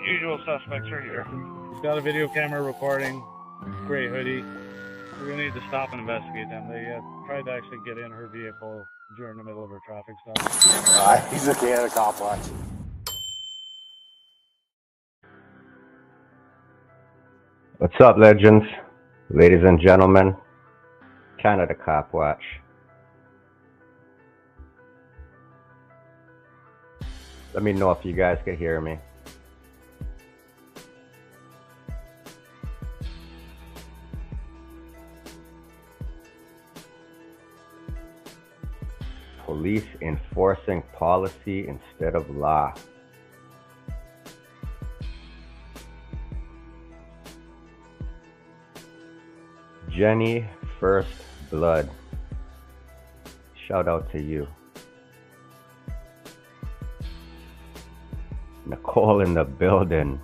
usual suspects are here. He's got a video camera recording, gray hoodie. We're going to need to stop and investigate them. They tried to actually get in her vehicle during the middle of her traffic stop. He's looking at a cop watch. What's up, legends? Ladies and gentlemen, Canada Cop Watch. Let me know if you guys can hear me. Police enforcing policy instead of law. Jenny First Blood. Shout out to you. Nicole in the building.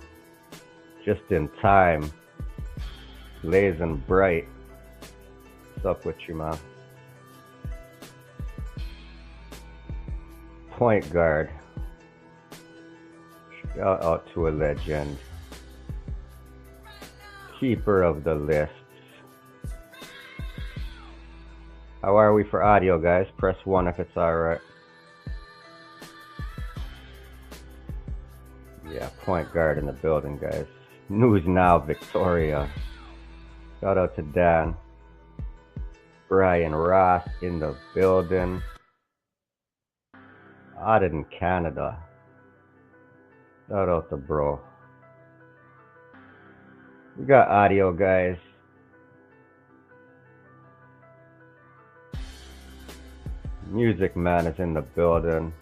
Just in time. Blazing bright. What's up with you, man? Point guard. Shout out to a legend. Keeper of the list. How are we for audio, guys? Press 1 if it's alright. Yeah, point guard in the building, guys. News Now, Victoria. Shout out to Dan. Brian Ross in the building. Out in Canada. Shout out to bro. We got audio, guys. Music Man is in the building.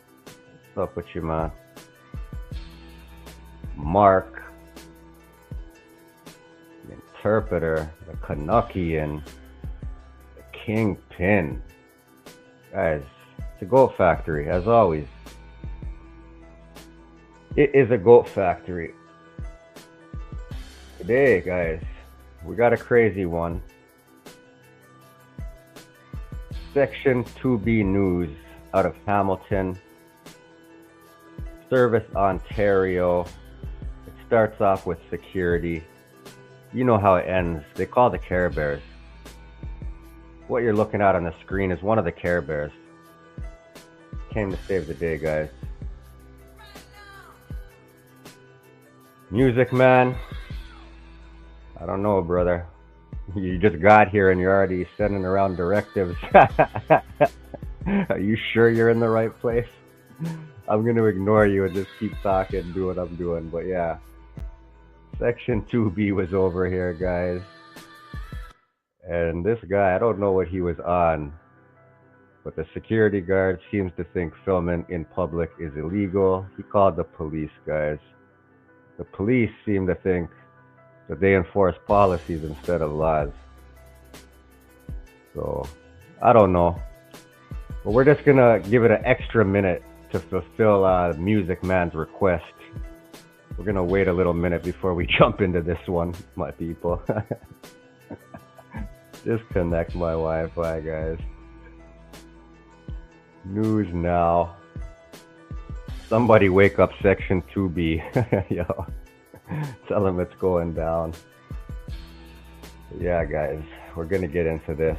What's up with you, man? Mark. The Interpreter. The Canuckian. The Kingpin. Guys, it's a goat factory, as always. It is a goat factory. Today, guys, we got a crazy one. Section 2B News out of Hamilton, Service, Ontario. It starts off with security. You know how it ends. They call the Care Bears. What you're looking at on the screen is one of the Care Bears. Came to save the day, guys. Music Man. I don't know, brother. You just got here and you're already sending around directives. Are you sure you're in the right place? I'm going to ignore you and just keep talking and do what I'm doing. But yeah, Section 2B was over here, guys. And this guy, I don't know what he was on, but the security guard seems to think filming in public is illegal. He called the police, guys. The police seem to think that they enforce policies instead of laws. So, I don't know. But we're just gonna give it an extra minute to fulfill Music Man's request. We're gonna wait a little minute before we jump into this one, my people. Disconnect my Wi-Fi, guys. News Now. Somebody wake up Section 2B. Yo. Tell them it's going down. Yeah, guys, we're gonna get into this.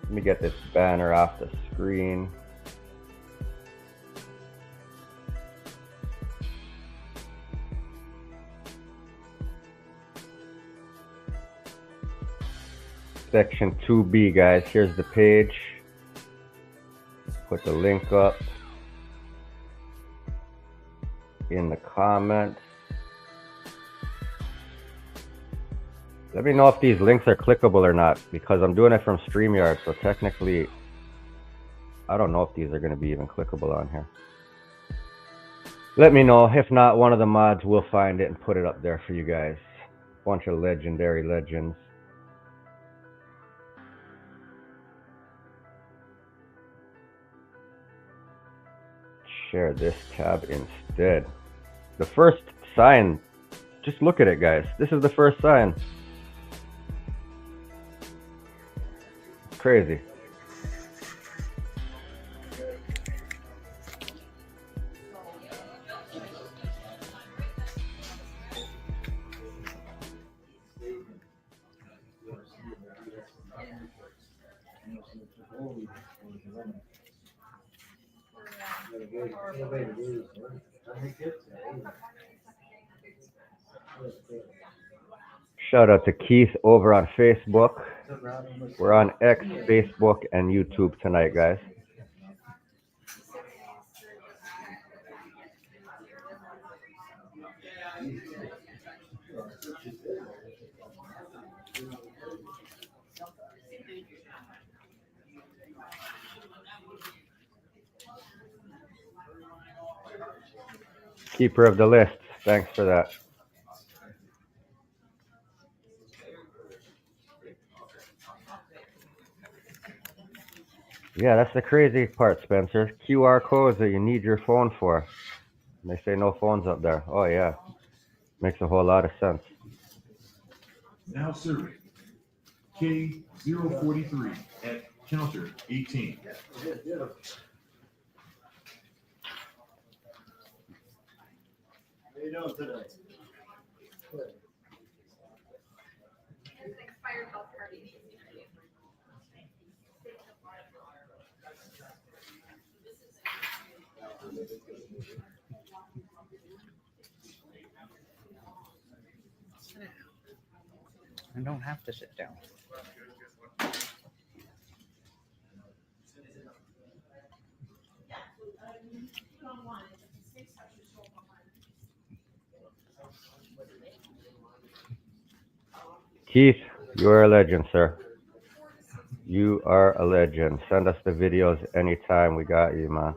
Let me get this banner off the screen. Section 2B, guys. Here's the page. Put the link up in the comments. Let me know if these links are clickable or not, because I'm doing it from StreamYard, so technically I don't know if these are going to be even clickable on here. Let me know. If not, one of the mods will find it and put it up there for you guys. Bunch of legendary legends. Share this tab instead. The first sign, just look at it, guys. This is the first sign. It's crazy. Shout out to Keith over on Facebook. We're on X, Facebook, and YouTube tonight, guys. Keeper of the list. Thanks for that. Yeah, that's the crazy part, Spencer. QR codes that you need your phone for. And they say no phones up there. Oh, yeah. Makes a whole lot of sense. Now serving K043 at counter 18. How you doing today? I don't have to sit down. Keith, you are a legend, sir. You are a legend. Send us the videos anytime. We got you, man.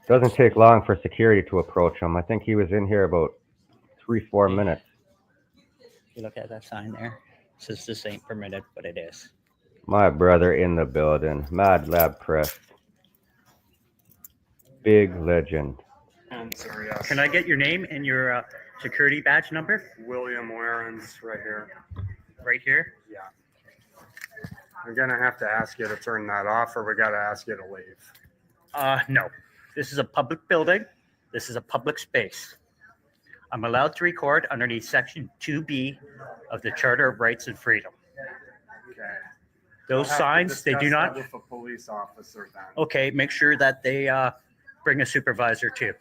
Doesn't take long for security to approach him. I think he was in here about 3-4 minutes. You look at that sign there. It says this ain't permitted, but it is. My brother in the building. Mad Lab Press. Big legend. Answer, yes. Can I get your name and your security badge number? William Warren's right here. Right here? Yeah. We're gonna have to ask you to turn that off, or we gotta ask you to leave. No. This is a public building. This is a public space. I'm allowed to record underneath Section 2B of the Charter of Rights and Freedom. Okay. Those We'll have to signs, they do discuss not. that with a police officer then. Okay, make sure that they bring a supervisor too,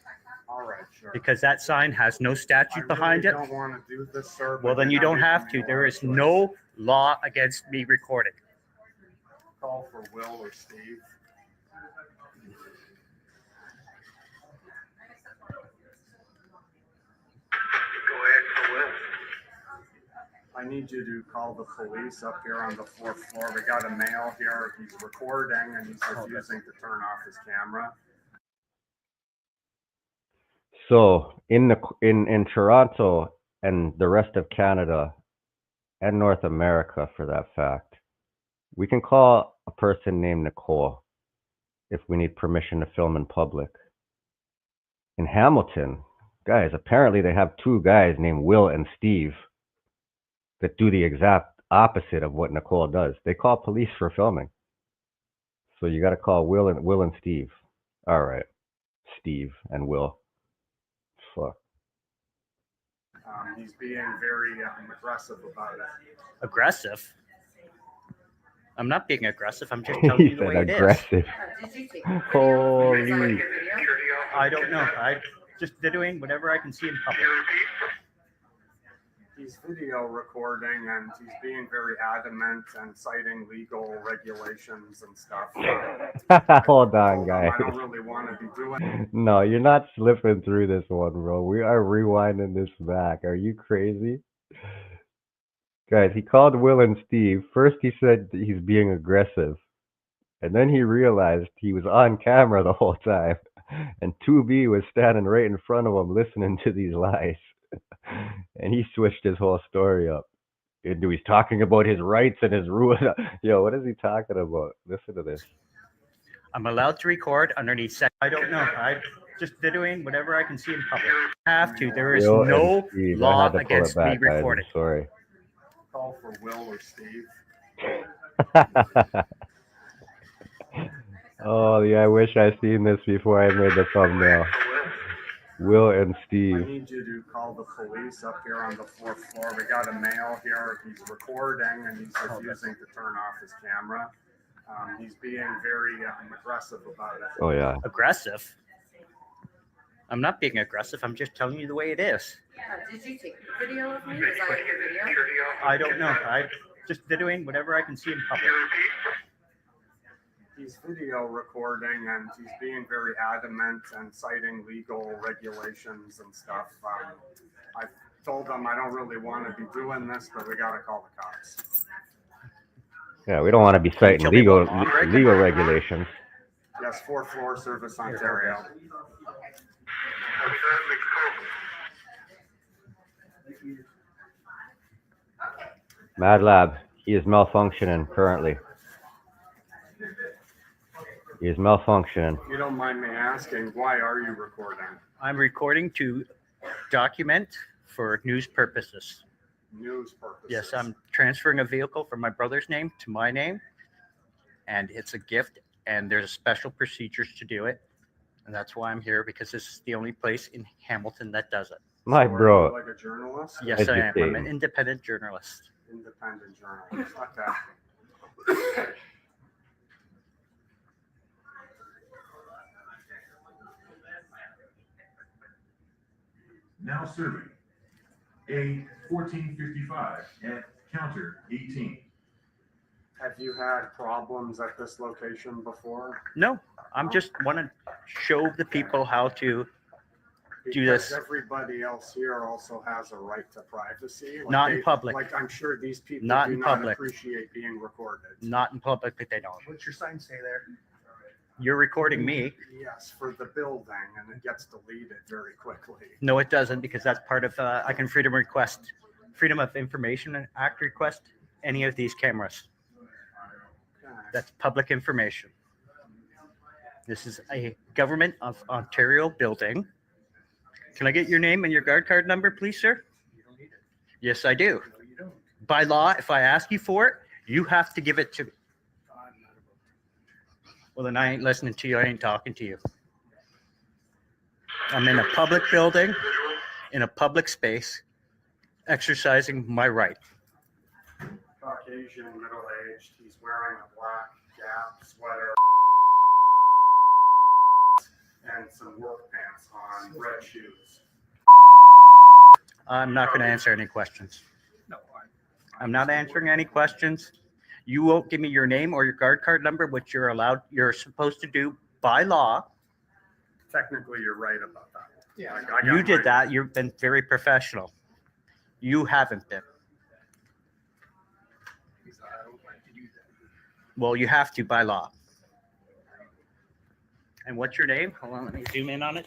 All right, sure. because that sign has no statute behind I it. really don't want to do this, sir. Well, but then you then don't have to. There is no law against me recording. Call for Will or Steve. I need you to call the police up here on the 4th floor. We got a male here. He's recording and he's refusing to turn off his camera. So in Toronto and the rest of Canada and North America, for that fact, we can call a person named Nicole if we need permission to film in public. In Hamilton, guys, apparently they have two guys named Will and Steve that do the exact opposite of what Nicole does. They call police for filming. So you got to call Will and Steve. All right, Steve and Will. Fuck. He's being very aggressive about it. Aggressive? I'm not being aggressive. I'm just telling He you the said way it is. aggressive. Holy. I don't know. I'm just doing whatever I can see in public. He's video recording and he's being very adamant and citing legal regulations and stuff. Hold on, I guys. don't really want to be doing. No, you're not slipping through this one, bro. We are rewinding this back. Are you crazy? Guys, he called Will and Steve. First he said that he's being aggressive. And then he realized he was on camera the whole time. And 2B was standing right in front of him listening to these lies. And he switched his whole story up. And he's talking about his rights and his rules. Yo, what is he talking about? Listen to this. I'm allowed to record underneath. I don't know. I'm just doing whatever I can see in public. I have to. There is Will no and Steve. I law had to pull it against me back, guys. I'm recording. sorry. Call for Will or Steve. Oh, yeah, I wish I seen this before I made the thumbnail. Will and I Steve. need you to call the police up here on the 4th floor. We got a male here. He's recording and he's refusing to turn off his camera. He's being very aggressive about it. Oh, yeah. Aggressive? I'm not being aggressive. I'm just telling you the way it is. Did you take a video of me? Was I in your video? I don't know. I just videoing whatever I can see in public. He's video recording and he's being very adamant and citing legal regulations and stuff. I told him I don't really want to be doing this, but we got to call the cops. Yeah, we don't want to be citing tell me legal what law breaking? legal regulations. Yes, 4th floor, Service Ontario. Mad Lab, he is malfunctioning currently. He is malfunctioning. If you don't mind me asking, why are you recording? I'm recording to document for news purposes. News purposes. Yes, I'm transferring a vehicle from my brother's name to my name, and it's a gift, and there's special procedures to do it. And that's why I'm here, because this is the only place in Hamilton that does it. My So are bro. you like a journalist? Yes, I am. I'm an Educating. independent journalist. Independent journalist. Okay. Now serving. A 1455 at counter 18. Have you had problems at this location before? No, I'm just want to show the people how to. Do Because this. everybody else here also has a right to privacy. Like Not in public. Like I'm sure these people Not do in not public. appreciate being recorded. Not in public, but they don't. What's your sign say there? You're recording me. Yes, for the building, and it gets deleted very quickly. No, it doesn't, because that's part of, I can Freedom of Information Act request any of these cameras. Okay. That's public information. This is a Government of Ontario building. Can I get your name and your guard card number, please, sir? You don't need it. Yes, I do. No, you don't. By law, if I ask you for it, you have to give it to me. I'm not about Well, then I ain't listening to you. I ain't talking to you. I'm in a public building, in a public space, exercising my right. Caucasian, middle-aged. He's wearing a black Gap sweater and some work pants on, red shoes. I'm not going to answer any questions. No, I'm not answering any questions. You won't give me your name or your guard card number, which you're supposed to do by law. Technically, you're right about that. Yeah, You did that. You've been very professional. You haven't been. I don't like to do that. Well, you have to by law. And what's your name? Hold on, let me zoom in on it.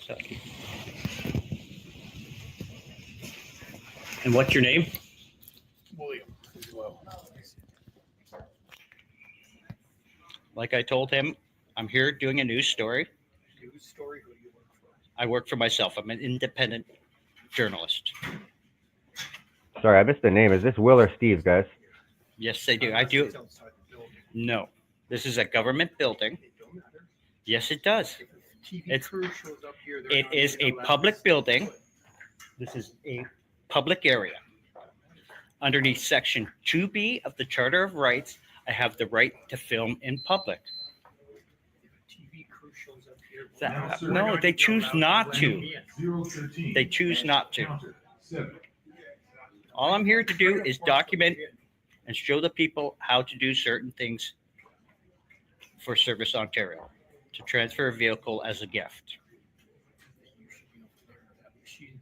And what's your name? William. Like I told him, I'm here doing a news story. News story. Who do you work for? I work for myself. I'm an independent journalist. Sorry, I missed the name. Is this Will or Steve, guys? Yes, they do. I do. It's outside the building. No, this is a government building. It don't matter. Yes, it does. If a TV It's- crew shows up here, they're It not is gonna a let public us building. do it. This is a public area. Underneath Section 2B of the Charter of Rights, I have the right to film in public. If a TV crew shows up here, That- sir. no, they choose not to. 013. They choose at not to. counter 7. All I'm here to do is document and show the people how to do certain things for Service Ontario, to transfer a vehicle as a gift. you should be able to learn that machine.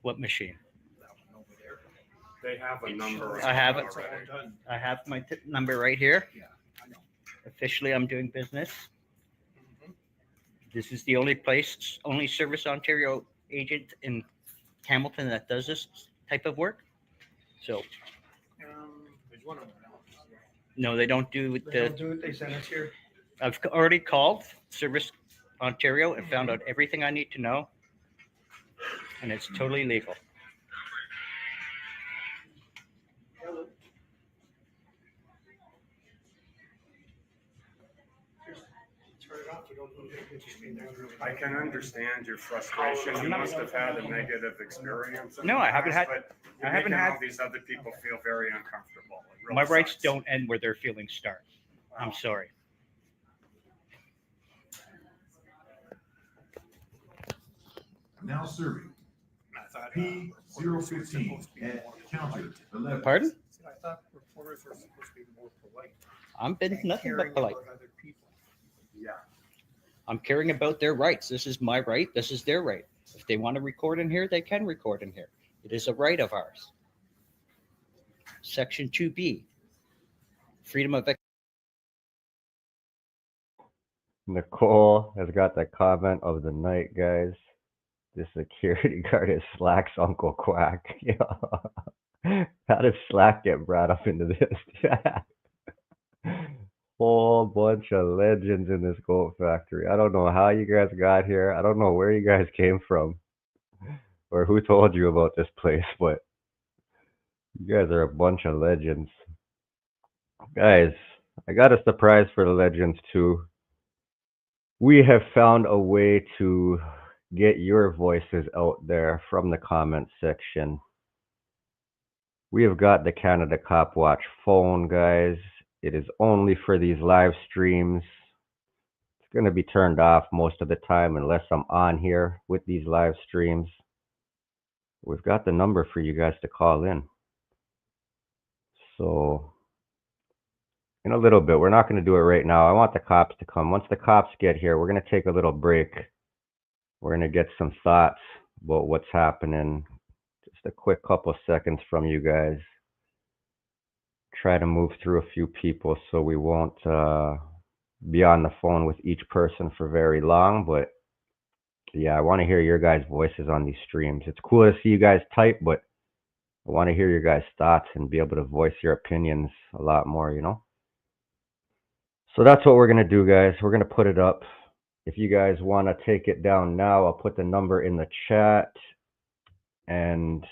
What machine? That one over there. They have a number. I have it. It's all done. I have my number right here. Yeah, I know. Officially, I'm doing business. Mhm. This is the only place, only Service Ontario agent in Hamilton that does this type of work. So, There's one of them. no, they don't do They the, don't do it, they sent us here. I've already called Service Ontario and found out everything I need to know. And it's totally legal. I can understand your frustration. You must have had a negative experience. In No, the I haven't past, had- But you're I haven't making had- all these other people feel very uncomfortable. It really My rights sucks. don't end where their feelings start. I'm Wow. sorry. Now serving. P015 at counter 11. Pardon? I thought reporters were supposed to be more polite. I'm been and nothing caring but polite. about other people. Yeah. I'm caring about their rights. This is my right. This is their right. If they want to record in here, they can record in here. It is a right of ours. Section 2B, freedom of Nicole has got the comment of the night, guys. The security guard is Slack's Uncle Quack. How does Slack get brought up into this? Whole bunch of legends in this goat factory. I don't know how you guys got here. I don't know where you guys came from or who told you about this place, but you guys are a bunch of legends. Guys, I got a surprise for the legends too. We have found a way to get your voices out there from the comment section. We have got the Canada Cop Watch phone, guys. It is only for these live streams. It's going to be turned off most of the time unless I'm on here with these live streams. We've got the number for you guys to call in. So, in a little bit, we're not going to do it right now. I want the cops to come. Once the cops get here, we're going to take a little break. We're going to get some thoughts about what's happening. Just a quick couple seconds from you guys. Try to move through a few people so we won't be on the phone with each person for very long. But yeah, I want to hear your guys' voices on these streams. It's cool to see you guys type, but I want to hear your guys' thoughts and be able to voice your opinions a lot more, you know? So that's what we're going to do, guys. We're going to put it up. If you guys want to take it down now, I'll put the number in the chat. And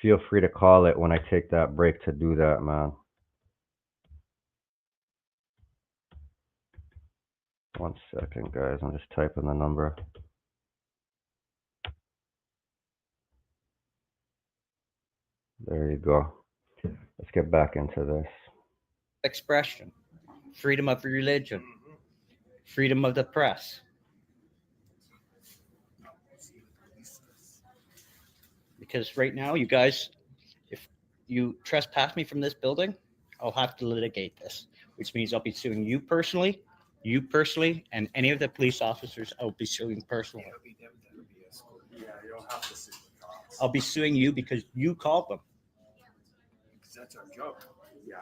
feel free to call it when I take that break to do that, man. 1 second, guys. I'm just typing the number. There you go. Let's get back into this. expression, freedom of religion, freedom of the press. Because right now, you guys, if you trespass me from this building, I'll have to litigate this, which means I'll be suing you personally, and any of the police officers I'll be suing personally. That'll be them, that'll be escorted. Yeah, you'll have to see the cops. I'll be suing you because you called them. Because that's our job. Yeah.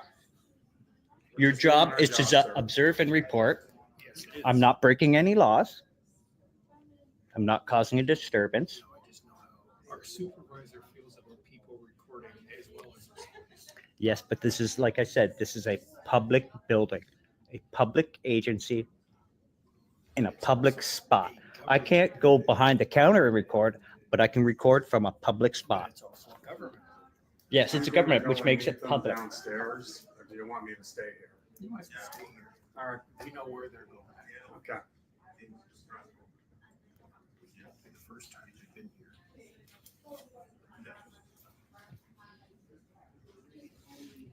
Your Just doing job our is to job, sir. observe and report. Yes, it is. I'm not breaking any laws. I'm not causing a disturbance. No, I just know how our supervisor feels about people recording as well as us. Yes, but this is, like I said, this is a public building, a public agency in a public spot. I can't go behind the counter and record, but I can record from a public But spot. it's also a government. Yes, it's a I'm gonna government, go which and makes meet it them public. Downstairs, or do you want me to stay here? You might stay here. All right. We know where they're going. Okay. The first time they've been here.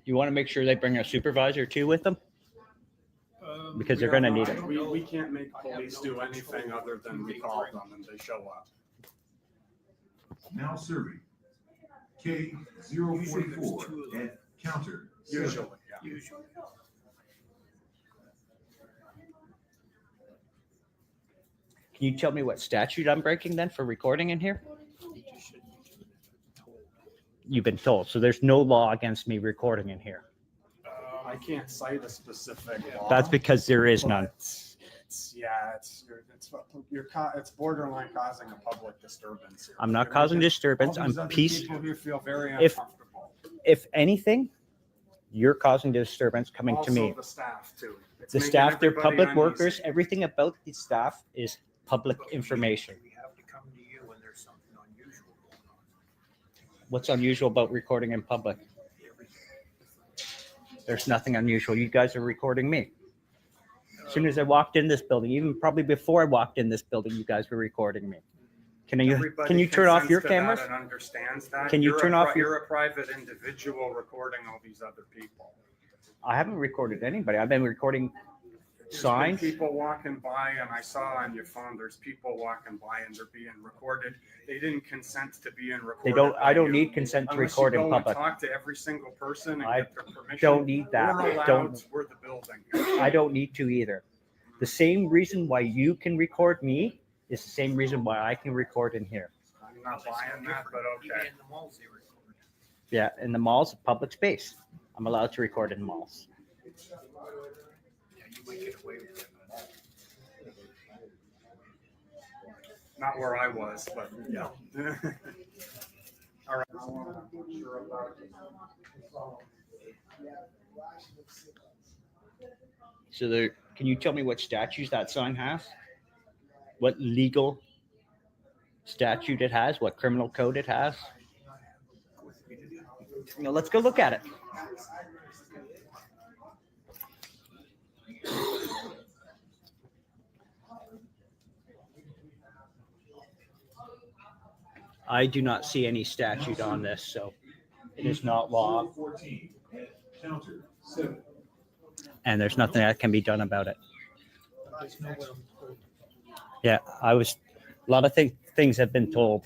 You want to make sure they bring a supervisor too with them? Because they're gonna need it. We can't make police do anything other than we call them and they show up. Now serving. K044 at counter 7. Usually, yeah. Usually. Can you tell me what statute I'm breaking then for recording in here? We just shouldn't be doing it. Told. You've been told, so there's no law against me recording in here. I can't cite a specific law. That's because there is but none. It's borderline causing a public disturbance here. I'm not You're causing making disturbance. all I'm these other peace. People here feel very If- uncomfortable. If anything, you're causing disturbance coming to me. Also the staff too. It's The making staff, they're everybody public uneasy. workers. Everything about the staff is public But information. We have to come to you when there's something unusual going on. What's unusual about recording in public? Everything. There's nothing unusual. You guys are recording me. soon as I walked in this building, even probably before I walked in this building, you guys were recording me. Can you Everybody turn off your consents to that cameras? And understands that. Can you You're turn off your? You're a private individual recording all these other people. I haven't recorded anybody. I've been recording There's signs. been people walking by, and I saw on your phone. There's people walking by, and they're being recorded. They didn't consent to being recorded. They don't. I don't you. need consent to Unless record you in go and public. talk to every single person and I get their permission. Don't need that. We're allowed. Don't. We're the building. I don't need to either. The same reason why you can record me is the same reason why I can record in here. I'm not buying that, but Even okay. in the malls, they record. Yeah, in the malls, public space. I'm allowed to record in malls. Yeah, you might get away with it. Not where I was, but yeah. All right. So there, can you tell me what statutes that sign has? What legal statute it has? What criminal code it has? No, let's go look at it. I do not see any statute on this, so it is not law, 14 at counter 7. and there's nothing that can be done about it. There's no way I'm told. Yeah, a lot of things have been told.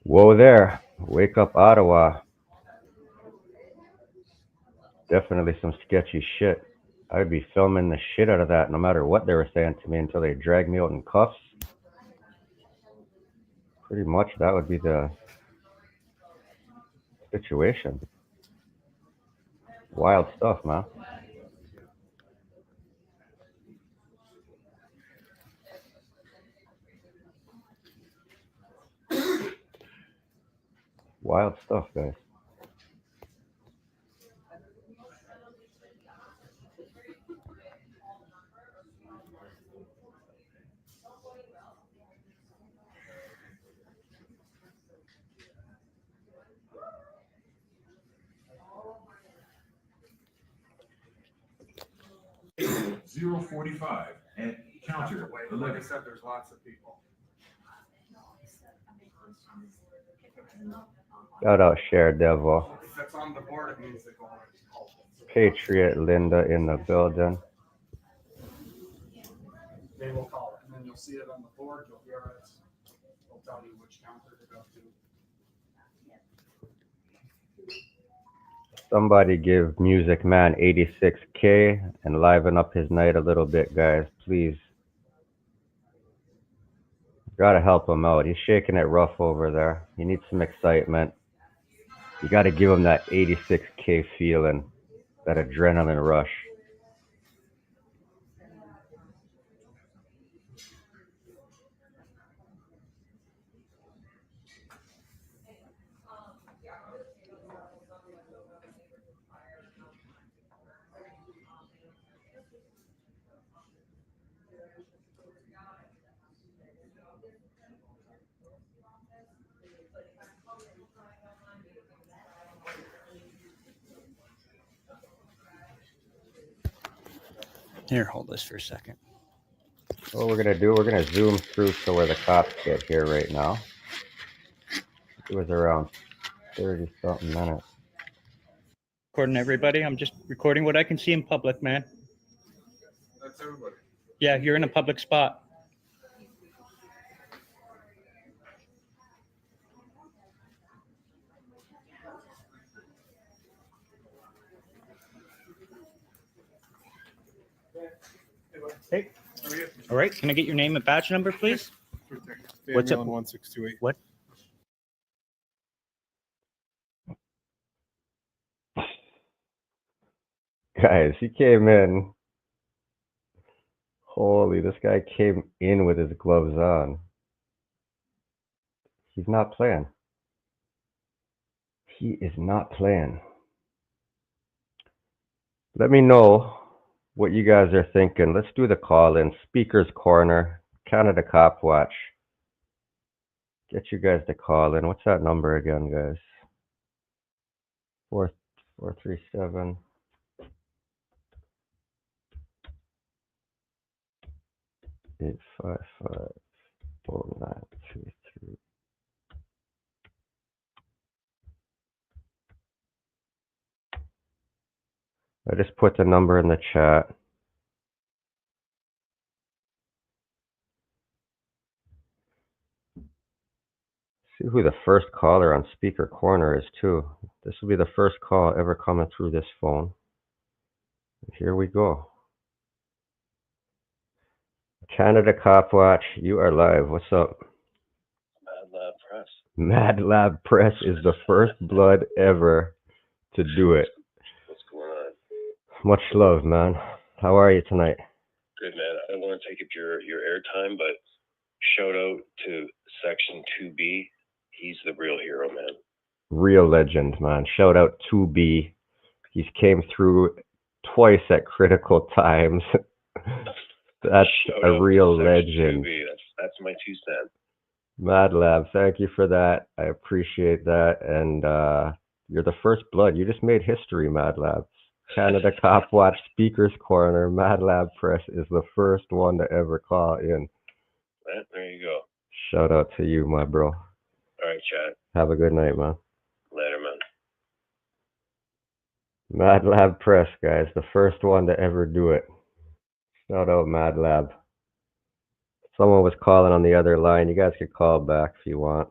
Whoa there. Wake up, Ottawa. Definitely some sketchy shit. I'd be filming the shit out of that no matter what they were saying to me until they dragged me out in cuffs. Pretty much that would be the situation. Wild stuff, man. Wild stuff, guys. Zero 45 at counter Wait, like I 11. said, there's lots of people. Shout out Share Devil. If it's on the board, it means they're going. Patriot Linda in the building. They will call it, and then you'll see it on the board. You'll hear it. They'll tell you which counter to go to. Somebody give Music Man 86K and liven up his night a little bit, guys, please. Gotta help him out. He's shaking it rough over there. He needs some excitement. You gotta give him that 86K feeling, that adrenaline rush. Here, hold this for a second. What we're gonna do, we're gonna zoom through to where the cops get here right now. It was around 30 something minutes. Recording everybody. I'm just recording what I can see in public, man. That's everybody. Yeah, you're in a public spot. Hey. All right. Can I get your name and badge number, please? What's up? 1628. What? Guys, he came in. Holy, this guy came in with his gloves on. He's not playing. He is not playing. Let me know what you guys are thinking. Let's do the call in. Speaker's Corner, Canada Cop Watch. Get you guys to call in. What's that number again, guys? 437 855 0923. I just put the number in the chat. See who the first caller on Speaker Corner is too. This will be the first call ever coming through this phone. Here we go. Canada Cop Watch, you are live. What's up? Mad Lab Press. Mad Lab Press is the first blood ever to do it. What's going on? Much love, man. How are you tonight? Good, man. I don't want to take up your airtime, but shout out to Section 2B. He's the real hero, man. Real legend, man. Shout out 2B. He's came through twice at critical times. That's Shout a out real to Section legend. 2B. That's my 2 cents. Mad Lab, thank you for that. I appreciate that. And you're the first blood. You just made history, Mad Lab. Canada Cop Watch, Speaker's Corner, Mad Lab Press is the first one to ever call in. There you go. Shout out to you, my bro. All right, Chad. Have a good night, man. Later, man. Mad Lab Press, guys, the first one to ever do it. Shout out Mad Lab. Someone was calling on the other line. You guys could call back if you want.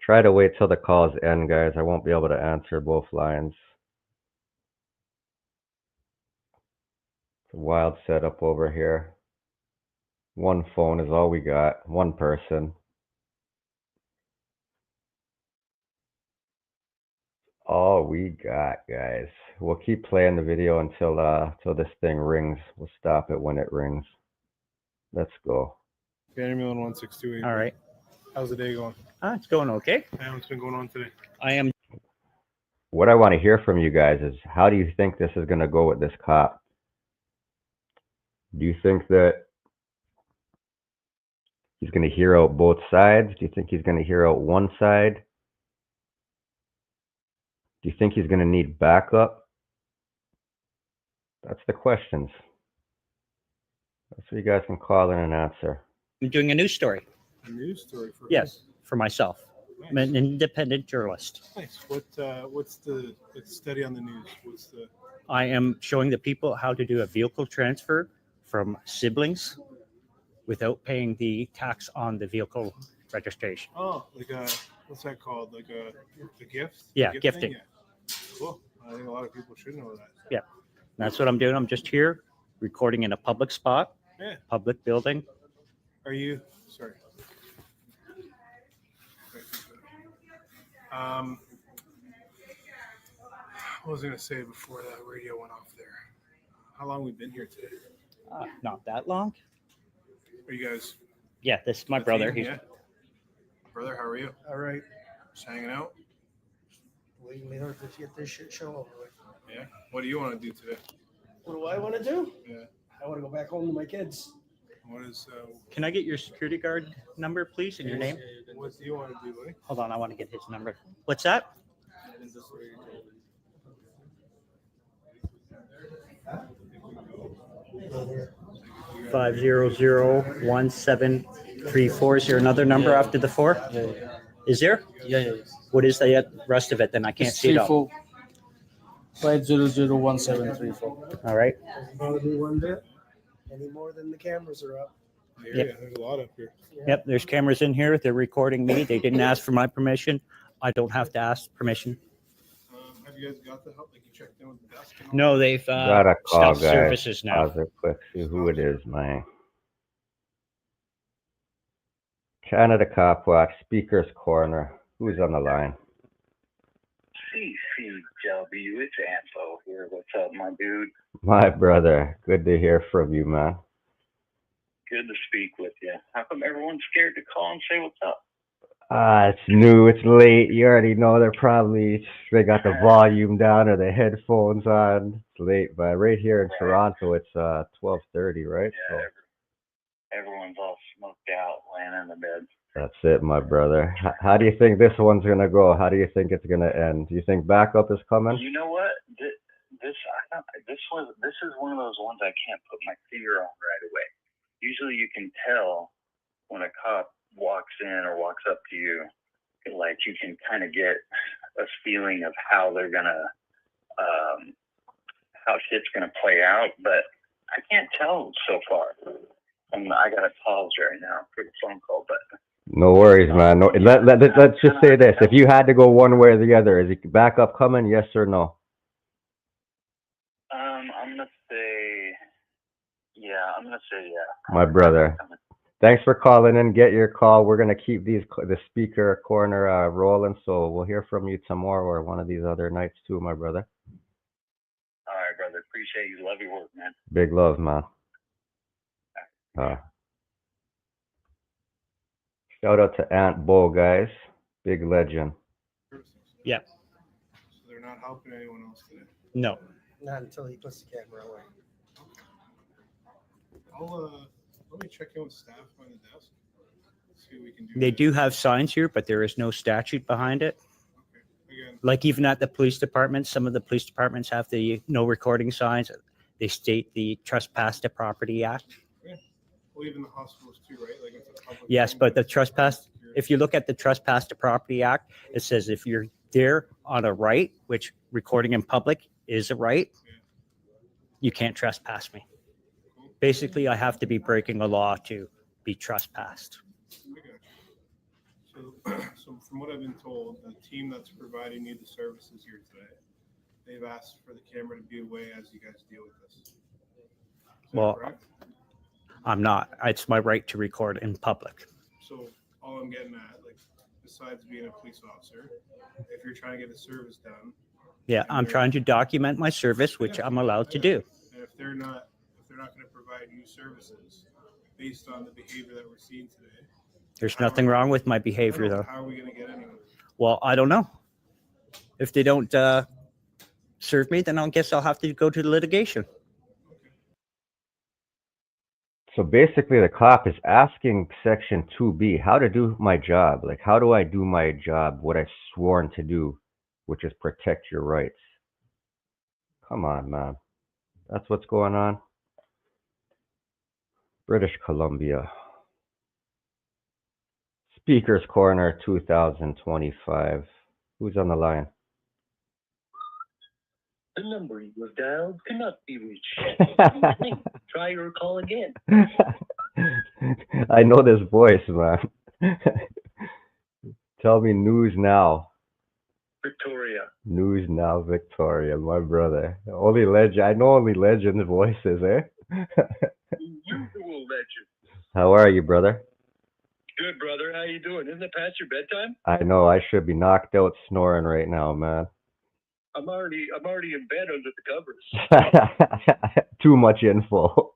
Try to wait till the calls end, guys. I won't be able to answer both lines. It's a wild setup over here. One phone is all we got. One person. All we got, guys. We'll keep playing the video until this thing rings. We'll stop it when it rings. Let's go. Banner Millen 1628. All right. How's the day going? It's going okay. What's been going on today? I am. What I want to hear from you guys is, how do you think this is going to go with this cop? Do you think that he's going to hear out both sides? Do you think he's going to hear out one side? Do you think he's going to need backup? That's the questions. That's what you guys can call in and answer. I'm doing a news story. A news story for Yes, for myself. Nice. I'm an independent journalist. Nice. What's the study on the news? What's the I am showing the people how to do a vehicle transfer from siblings without paying the tax on the vehicle registration. like a what's that called? Like a gift? Yeah, Gift gifting. thing? Yeah. Cool. I think a lot of people should know that. Yeah. That's what I'm doing. I'm just here recording in a public spot, Yeah. public building. Are you sorry? What was I gonna say before that radio went off there? How long we been here today? Not that long. Are you guys? Yeah, this is my a brother. team? He's Yeah. Brother, how are you? All right, Just hanging out. waiting here to get this shit show over with. Yeah. What do you want to do today? What do I want to do? Yeah. I want to go back home to my kids. What is? Can I get your security guard number, please, and your name? What do you want to do, buddy? Hold on, I want to get his number. What's that? 5001734. Is there another number after the 4? Yeah. Is there? Yeah. What is the rest of it? Then I can't It's see it all. 5001734. All right. Probably one bit. Any more than the cameras are up. I hear Yep. ya. There's a lot up here. Yep, there's cameras in here. They're recording me. They didn't ask for my permission. I don't have to ask permission. Have you guys got the help? Like you checked in with the desk? And all No, that? they've Gotta call, stopped guys. services now. Pause it quick. See who it is, man. Canada Cop Watch, Speaker's Corner. Who's on the line? CCW, it's Anfo here. What's up, my dude? My brother. Good to hear from you, man. Good to speak with you. How come everyone's scared to call and say what's up? It's new, it's late. You already know they got the volume down or the headphones on. It's late, but right here in Toronto, it's 12:30, right? Yeah, So everyone's all smoked out, laying in the bed. that's it, my brother. How do you think this one's gonna go? How do you think it's gonna end? Do you think backup is coming? You know what? This is one of those ones I can't put my finger on right away. Usually, you can tell when a cop walks in or walks up to you, like you can kind of get a feeling of how they're gonna, how shit's gonna play out, but I can't tell so far. And I got a pause right now for the phone call, but No worries, man. No, let's just say this: if you had to go one way or the other, is it backup coming? Yes or no? I'm gonna say, yeah. My brother. Thanks for calling in. Get your call. We're gonna keep the speaker corner rolling, so we'll hear from you tomorrow or one of these other nights too, my brother. All right, brother. Appreciate you. Love your work, man. Big love, man. Shout out to Aunt Bo, guys. Big legend. Yep. So they're not helping anyone else today. No. Not until he puts the camera away. Let me check in with staff on the desk. See what we can do. They do have signs here, but there is no statute behind it. Okay. Again, Like even at the police department, some of the police departments have the no recording signs. They state the Trespass to Property Act. well, even the hospitals too, right? Like it's a public Yes, thing, but the trespass, security. if you look at the Trespass to Property Act, it says if you're there on a right, which recording in public is a right, you can't trespass me. Basically, I have to be breaking a law to be trespassed. I got you. So from what I've been told, the team that's providing me the services here today, they've asked for the camera to be away as you guys deal with this. Is that Well, correct? I'm not. It's my right to record in public. So all I'm getting at, like, besides being a police officer, if you're trying to get a service done, Yeah, I'm trying to document my service, which I'm allowed to do. and if they're not going to provide you services based on the behavior that we're seeing today, There's nothing wrong with my behavior, though. how are we going to get anyone? Well, I don't know. If they don't serve me, then I guess I'll have to go to litigation. So basically, the cop is asking Section 2B how to do my job. Like, how do I do my job, what I've sworn to do, which is protect your rights? Come on, man. That's what's going on. British Columbia. Speaker's Corner 2025. Who's on the line? The number you have dialed cannot be reached. Please try your call again. I know this voice, man. Tell me news now. Victoria. News now, Victoria, my brother. Only legend. I know only legend voices, eh? Usual legend. How are you, brother? Good, brother. How you doing? Isn't it past your bedtime? I know I should be knocked out snoring right now, man. I'm already in bed under the covers. Too much info.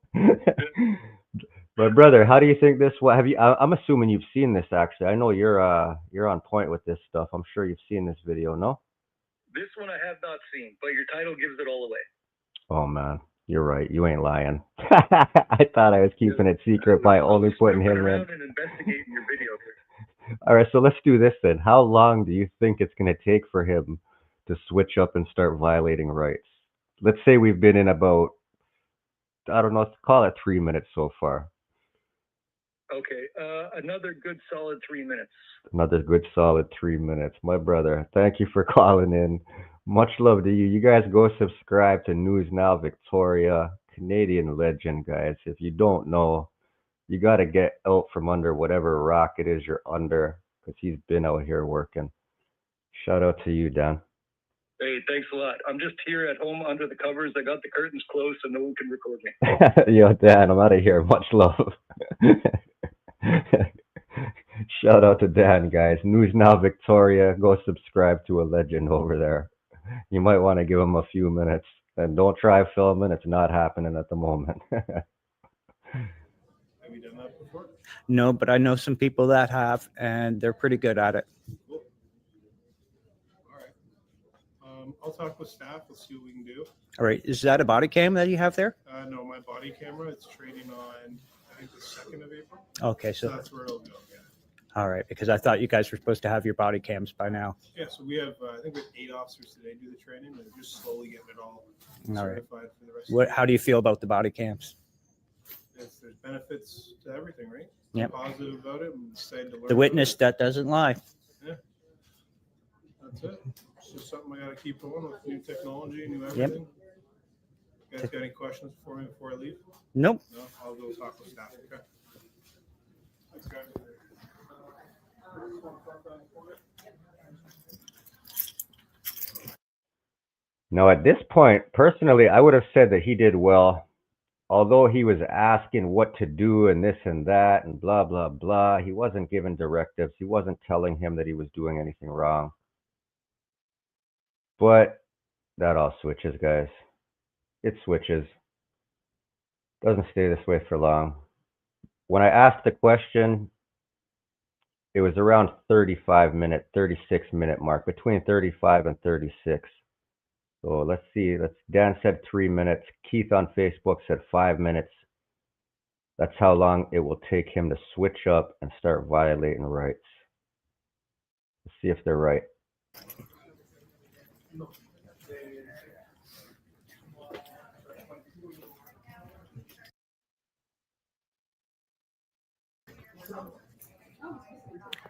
But brother, how do you think this? What have you? I'm assuming you've seen this. Actually, I know you're on point with this stuff. I'm sure you've seen this video, no? This one I have not seen, but your title gives it all away. Oh man, you're right. You ain't lying. I thought I was keeping it secret by only putting him in. Around and investigating your video. All right, so let's do this then. How long do you think it's going to take for him to switch up and start violating rights? Let's say we've been in about I don't know, call it 3 minutes so far. Okay, another good solid 3 minutes. Another good solid 3 minutes. My brother, thank you for calling in. Much love to you. You guys go subscribe to News Now Victoria, Canadian legend, guys. If you don't know, you got to get out from under whatever rock it is you're under because he's been out here working. Shout out to you, Dan. Hey, thanks a lot. I'm just here at home under the covers. I got the curtains closed so no one can record me. Yo, Dan, I'm out of here. Much love. Shout out to Dan, guys. News Now Victoria. Go subscribe to a legend over there. You might want to give him a few minutes. And don't try filming. It's not happening at the moment. Have you done that before? No, but I know some people that have, and they're pretty good at it. Cool. All right. I'll talk with staff. We'll see what we can do. All right. Is that a body cam that you have there? No, my body camera. It's trading on, I think, the 2nd of April. Okay, So so that's where it'll go. Yeah. all right, because I thought you guys were supposed to have your body cams by now. Yeah. So we have, I think, we have 8 officers today do the training, and we're just slowly getting it all All right. certified for the rest. What? of How do you feel about the body cams? There's benefits to everything, right? Yep. Positive about it. I'm excited to learn. The witness that doesn't lie. Yeah. That's it. It's just something I got to keep going with new technology, new everything. You guys got any questions for me before I leave? Nope. No, I'll go talk with staff. Okay. Thanks, guys. Now, at this point, personally, I would have said that he did well. Although he was asking what to do and this and that and blah, blah, blah, he wasn't giving directives. He wasn't telling him that he was doing anything wrong. But that all switches, guys. It switches. Doesn't stay this way for long. When I asked the question, it was around 36 minute mark, between 35 and 36. So let's see. Dan said 3 minutes. Keith on Facebook said 5 minutes. That's how long it will take him to switch up and start violating rights. Let's see if they're right.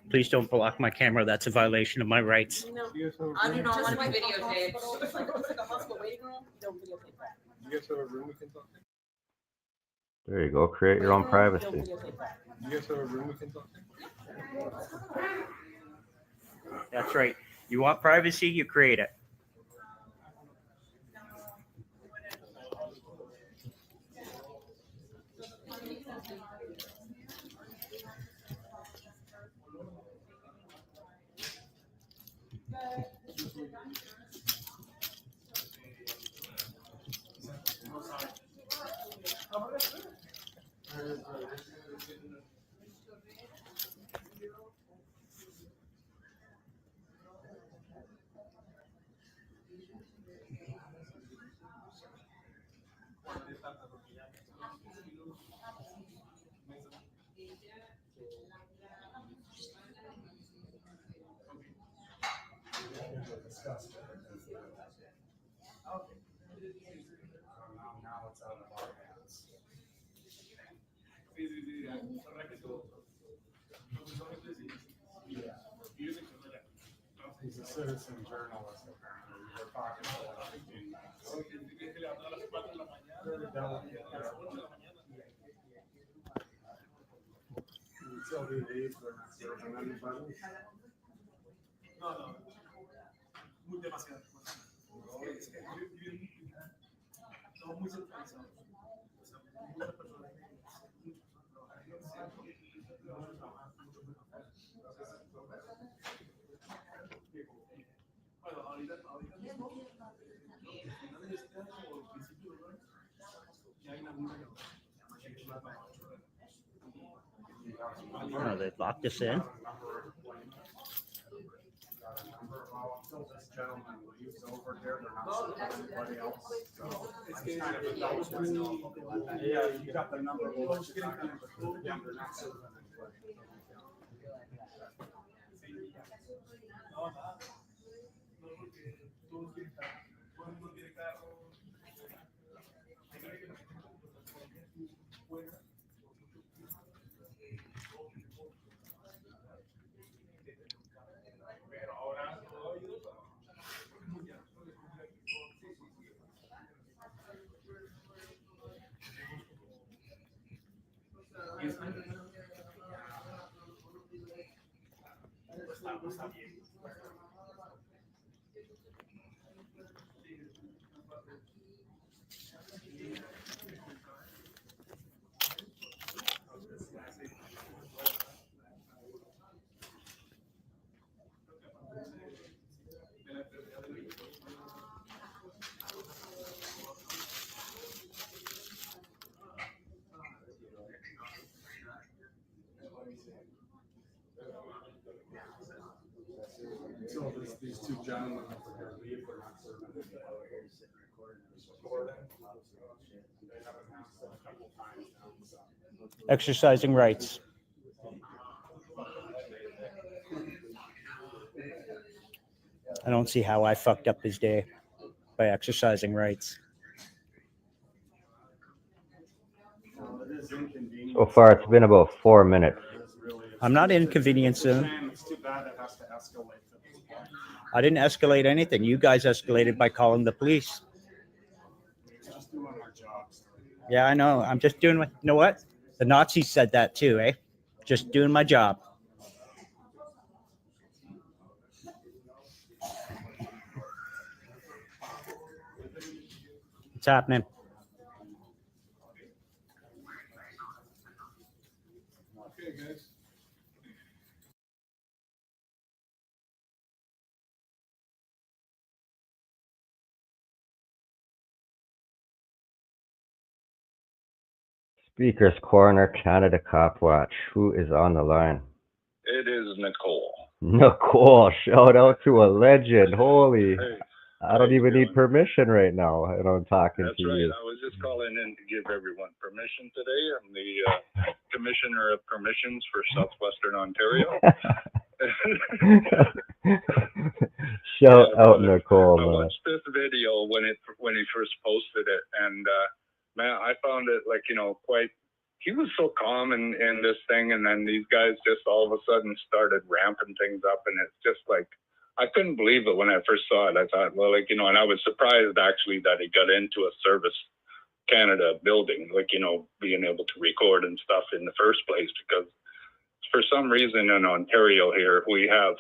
Please don't block my camera. That's a violation of my rights. You guys have a I do room? not want to be videotaped. You guys have a room we can talk in? There you go. Create your own privacy. You guys have a room we can talk in? That's right. You want privacy, you create it. He's a citizen journalist, apparently. We're talking about until he leaves, we're not serving anybody. Oh, they locked us in. Until this gentleman leaves over here, they're not serving anybody else. So it's kind of a double check. Yeah, you got the number. Yeah, they're not serving anybody. Until these two gentlemen over here leave, we're not serving any recording. They haven't asked us a couple times now, so. Exercising rights. I don't see how I fucked up his day by exercising rights. So far, it's been about 4 minutes. I'm not inconveniencing him. It's too bad it has to escalate to this point. I didn't escalate anything. You guys escalated by calling the police. Just doing our jobs. Yeah, I know. I'm just doing you know what? The Nazis said that too, eh? Just doing my job. What's happening? Okay, guys. Speaker's Corner, Canada Cop Watch. Who is on the line? It is Nicole. Nicole, shout out to a legend. Holy, Hey, I don't even need permission right now. And I'm talking that's to right. you. I was just calling in to give everyone permission today. I'm the Commissioner of Permissions for Southwestern Ontario. Shout Yeah, out brother. Nicole, I man. watched this video when he first posted it, and man, I found it quite. He was so calm in this thing, and then these guys just all of a sudden started ramping things up, and it's just like I couldn't believe it when I first saw it. I thought, well, and I was surprised actually that he got into a Service Canada building, being able to record and stuff in the first place, because for some reason in Ontario here we have.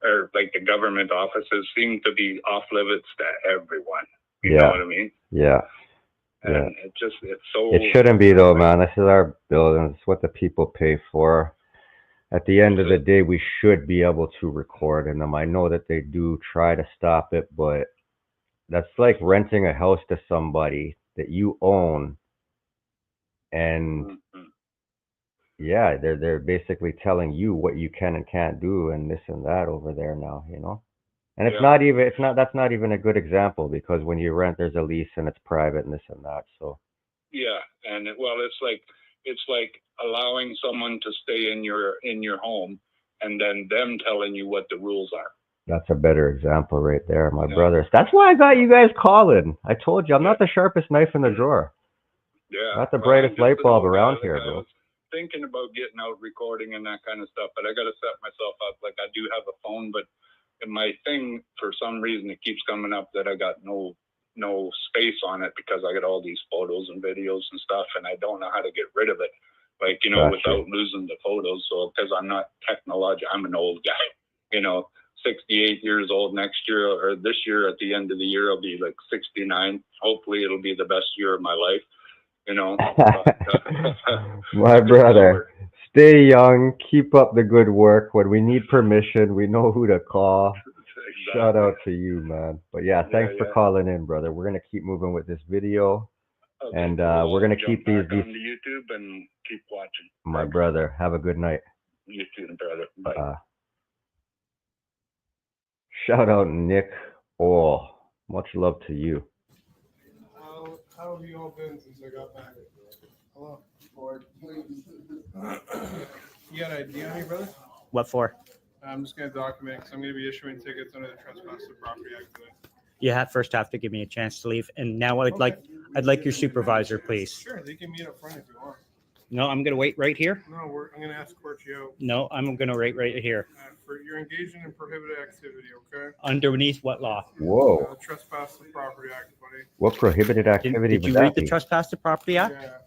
Or like the government offices seem to be off limits to everyone. You know what I mean? Yeah. And it's so. It shouldn't be though, man. This is our building. It's what the people pay for. At the end of the day, we should be able to record in them. I know that they do try to stop it, but that's like renting a house to somebody that you own, and yeah, they're basically telling you what you can and can't do and this and that over there now, And it's that's not even a good example, because when you rent, there's a lease and it's private and this and that. So yeah, and it's like allowing someone to stay in your home and then them telling you what the rules are. that's a better example right there, my brothers. That's why I got you guys calling. I told you I'm not the sharpest knife in the drawer. Yeah, Not the brightest light bulb around here, I bro. was thinking about getting out recording and that kind of stuff, but I got to set myself up. Like I do have a phone, but in my thing, for some reason, it keeps coming up that I got no space on it because I got all these photos and videos and stuff, and I don't know how to get rid of it, without losing the photos. So because I'm not technological, I'm an old guy, 68 years old next year, or this year at the end of the year, I'll be like 69. Hopefully it'll be the best year of my life. My brother, stay young, keep up the good work. When we need permission, we know who to call. Exactly. Shout out to you, man. But yeah, thanks for calling in, brother. We're gonna keep moving with this video, and we're gonna keep these on YouTube and keep watching. My brother, have a good night. You too, brother. Bye. Shout out Nick. Oh, much love to you. How have you all been since I got back? Hello. You got an ID on me, brother? What for? I'm just going to document because I'm going to be issuing tickets under the Trespass to Property Act today. You first have to give me a chance to leave, and now I'd like your supervisor, please. Sure, they can meet up front if you want. No, I'm gonna wait right here. No, I'm going to escort you out. No, I'm gonna wait right here. You're engaging in prohibited activity, okay? Underneath what law? Whoa. Trespass to Property Act, buddy. What prohibited activity Did you read the Trespass to Property Act? Yeah.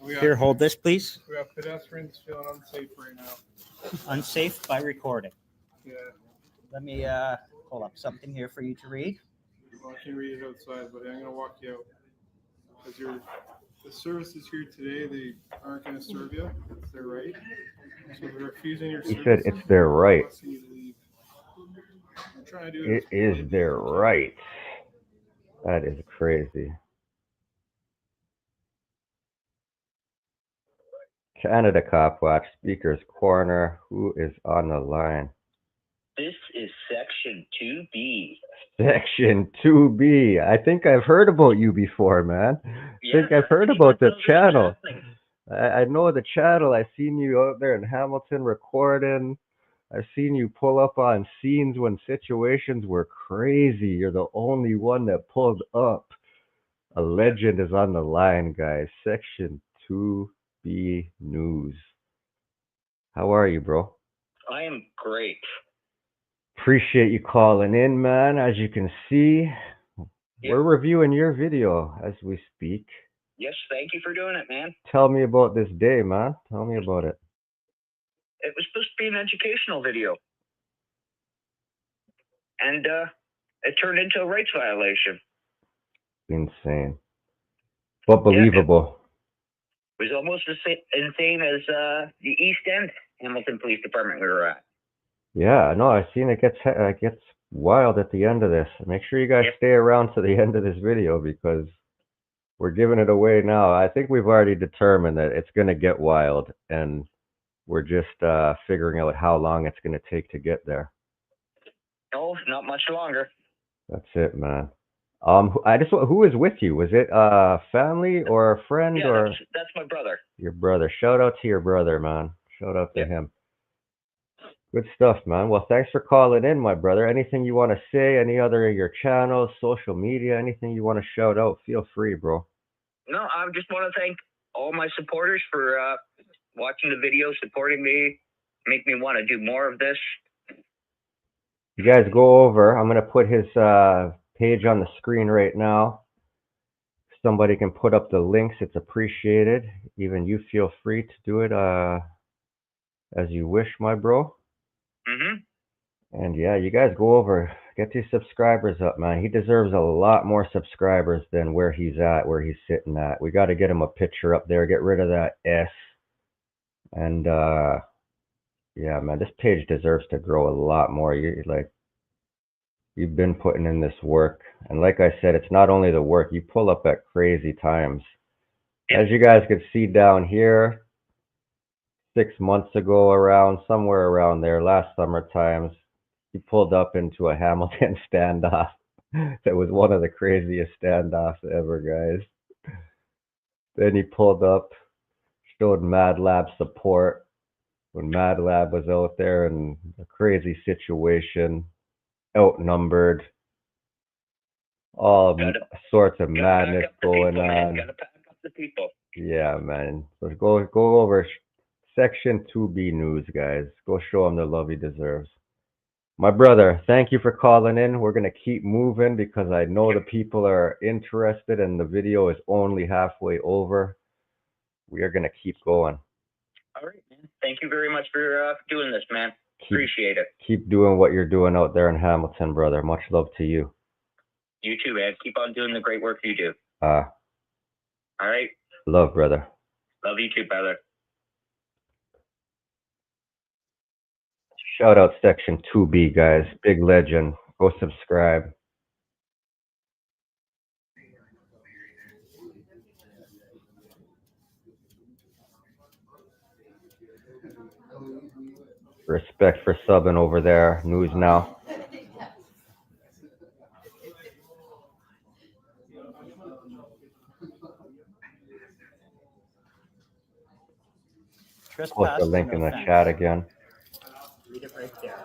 Here, hold this, please. We have pedestrians feeling unsafe right now. Unsafe by recording. Yeah, Let me pull up something here for you to read. well, I can read it outside, but I'm gonna walk you out because the services here today, they aren't gonna serve you. It's their right. So they're refusing your He services. said it's their right. Requesting you to leave. I'm trying to do It as is politely their as I can. right. That is crazy. Canada Cop Watch, Speaker's Corner. Who is on the line? This is Section 2B. Section 2B. I think I've heard about you before, man. I think I've heard see, about the that's what's channel. happening. I know the channel. I've seen you out there in Hamilton recording. I've seen you pull up on scenes when situations were crazy. You're the only one that pulled up. A legend is on the line, guys. Section 2B News. How are you, bro? I am great. Appreciate you calling in, man. As you can see, we're reviewing your video as we speak. Yes, thank you for doing it, man. Tell me about this day, man. Tell me about it. It was supposed to be an educational video. And it turned into a rights violation. Insane. But believable. It was almost as insane as the East End Hamilton Police Department we were at. Yeah, no, I've seen it gets wild at the end of this. Make sure you guys stay around to the end of this video because we're giving it away now. I think we've already determined that it's going to get wild, and we're just figuring out how long it's going to take to get there. No, not much longer. That's it, man. Who is with you? Was it family or a friend or? That's my brother. Your brother. Shout out to your brother, man. Shout out to him. Good stuff, man. Well, thanks for calling in, my brother. Anything you want to say? Any other of your channels, social media, anything you want to shout out? Feel free, bro. No, I just want to thank all my supporters for watching the video, supporting me, make me want to do more of this. You guys go over. I'm going to put his page on the screen right now. If somebody can put up the links, it's appreciated. Even you feel free to do it as you wish, my bro. And yeah, you guys go over, get these subscribers up, man. He deserves a lot more subscribers than where he's sitting at. We got to get him a picture up there, get rid of that S. And yeah, man, this page deserves to grow a lot more. You've been putting in this work. And like I said, it's not only the work, you pull up at crazy times. As you guys can see down here, 6 months ago, somewhere around there, last summer times, he pulled up into a Hamilton standoff. That was one of the craziest standoffs ever, guys. Then he pulled up, showed Mad Lab support when Mad Lab was out there in a crazy situation, outnumbered, all sorts of madness going on. Gotta pack up the people. Yeah, man. So go over Section 2B News, guys. Go show him the love he deserves. My brother, thank you for calling in. We're going to keep moving because I know the people are interested and the video is only halfway over. We are going to keep going. All right, man. Thank you very much for doing this, man. Appreciate it. Keep doing what you're doing out there in Hamilton, brother. Much love to you. You too, man. Keep on doing the great work you do. All right. Love, brother. Love you too, brother. Shout out Section 2B, guys. Big legend. Go subscribe. Respect for subbing over there. News Now. Post the link in the chat again. Read it right there.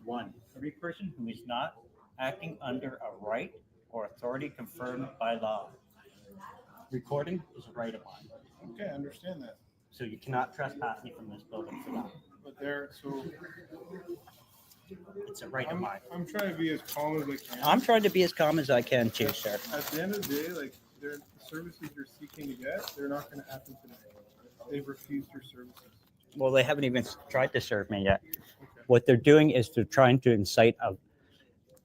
1. Every person who is not acting under a right or authority confirmed by law. Recording is a right of mine. Okay, I understand that. So you cannot trespass me from this building for that. But it's a right of mine. I'm trying to be as calm as I can. I'm trying to be as calm as I can too, sir. At the end of the day, the services you're seeking looking to get, they're not going to happen today. They've refused your services. Well, they haven't even tried to serve me yet. Okay. What they're doing is they're trying to incite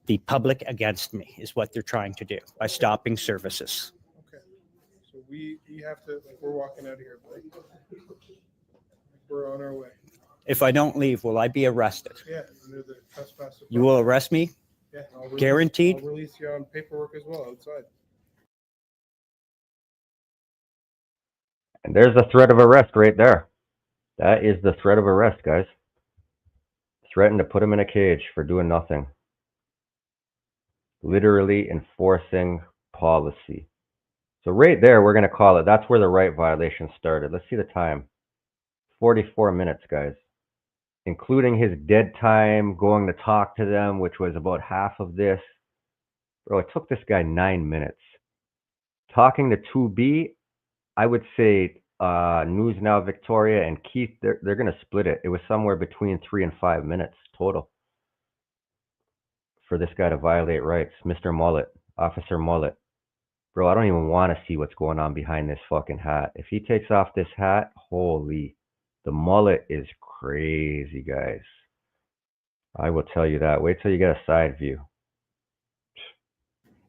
the public against me, is what they're trying to do by stopping services. Okay. So we have to, like, we're walking out of here, buddy. We're on our way. If I don't leave, will I be arrested? Yeah, under the trespass. You will arrest me? Yeah, I'll release, Guaranteed? I'll release you on paperwork as well outside. And there's the threat of arrest right there. That is the threat of arrest, guys. Threatened to put him in a cage for doing nothing. Literally enforcing policy. So right there, we're going to call it. That's where the right violation started. Let's see the time. 44 minutes, guys. Including his dead time, going to talk to them, which was about half of this. Bro, it took this guy 9 minutes. Talking to 2B, I would say News Now Victoria and Keith, they're going to split it. It was somewhere between 3 and 5 minutes total for this guy to violate rights. Mr. Mullet, Officer Mullet. Bro, I don't even want to see what's going on behind this fucking hat. If he takes off this hat, holy, the mullet is crazy, guys. I will tell you that. Wait till you get a side view.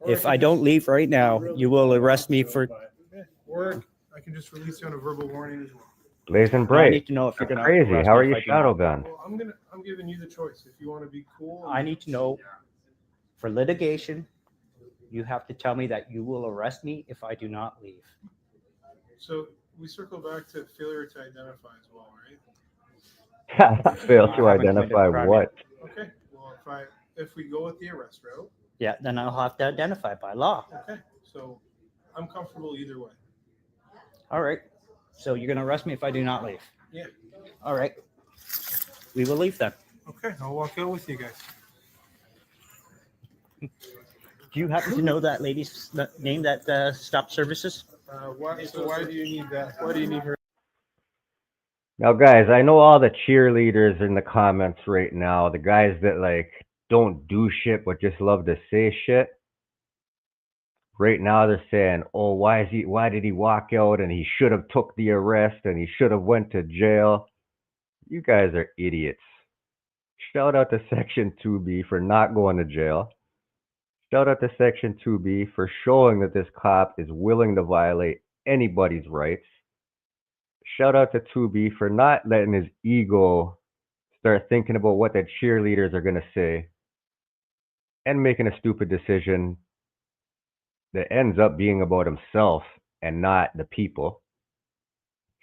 If I don't leave right now, you will arrest me for... Yeah, or I can just release you on a verbal warning as well. Blazing I bright. need to know if you're going to Crazy. arrest How me are if you I do shadow not. banned? Well, I'm giving you the choice. If you want to be cool. I need to know, for litigation, you have to tell me that you will arrest me if I do not leave. So we circle back to failure to identify as well, right? Fail to I haven't committed identify a crime what? Okay. Well, if we go with the arrest route, Yeah, then I'll have to identify by law. okay. So I'm comfortable either way. All right. So you're going to arrest me if I do not leave? Yeah. All right. We will leave then. Okay. I'll walk out with you guys. Do you happen to know that lady's name that stopped services? Why do you need that? Why do you need her? Now, guys, I know all the cheerleaders in the comments right now, the guys that like don't do shit but just love to say shit. Right now they're saying, "Oh, why did he walk out and he should have took the arrest and he should have went to jail." You guys are idiots. Shout out to Section 2B for not going to jail. Shout out to Section 2B for showing that this cop is willing to violate anybody's rights. Shout out to 2B for not letting his ego start thinking about what the cheerleaders are going to say and making a stupid decision that ends up being about himself and not the people.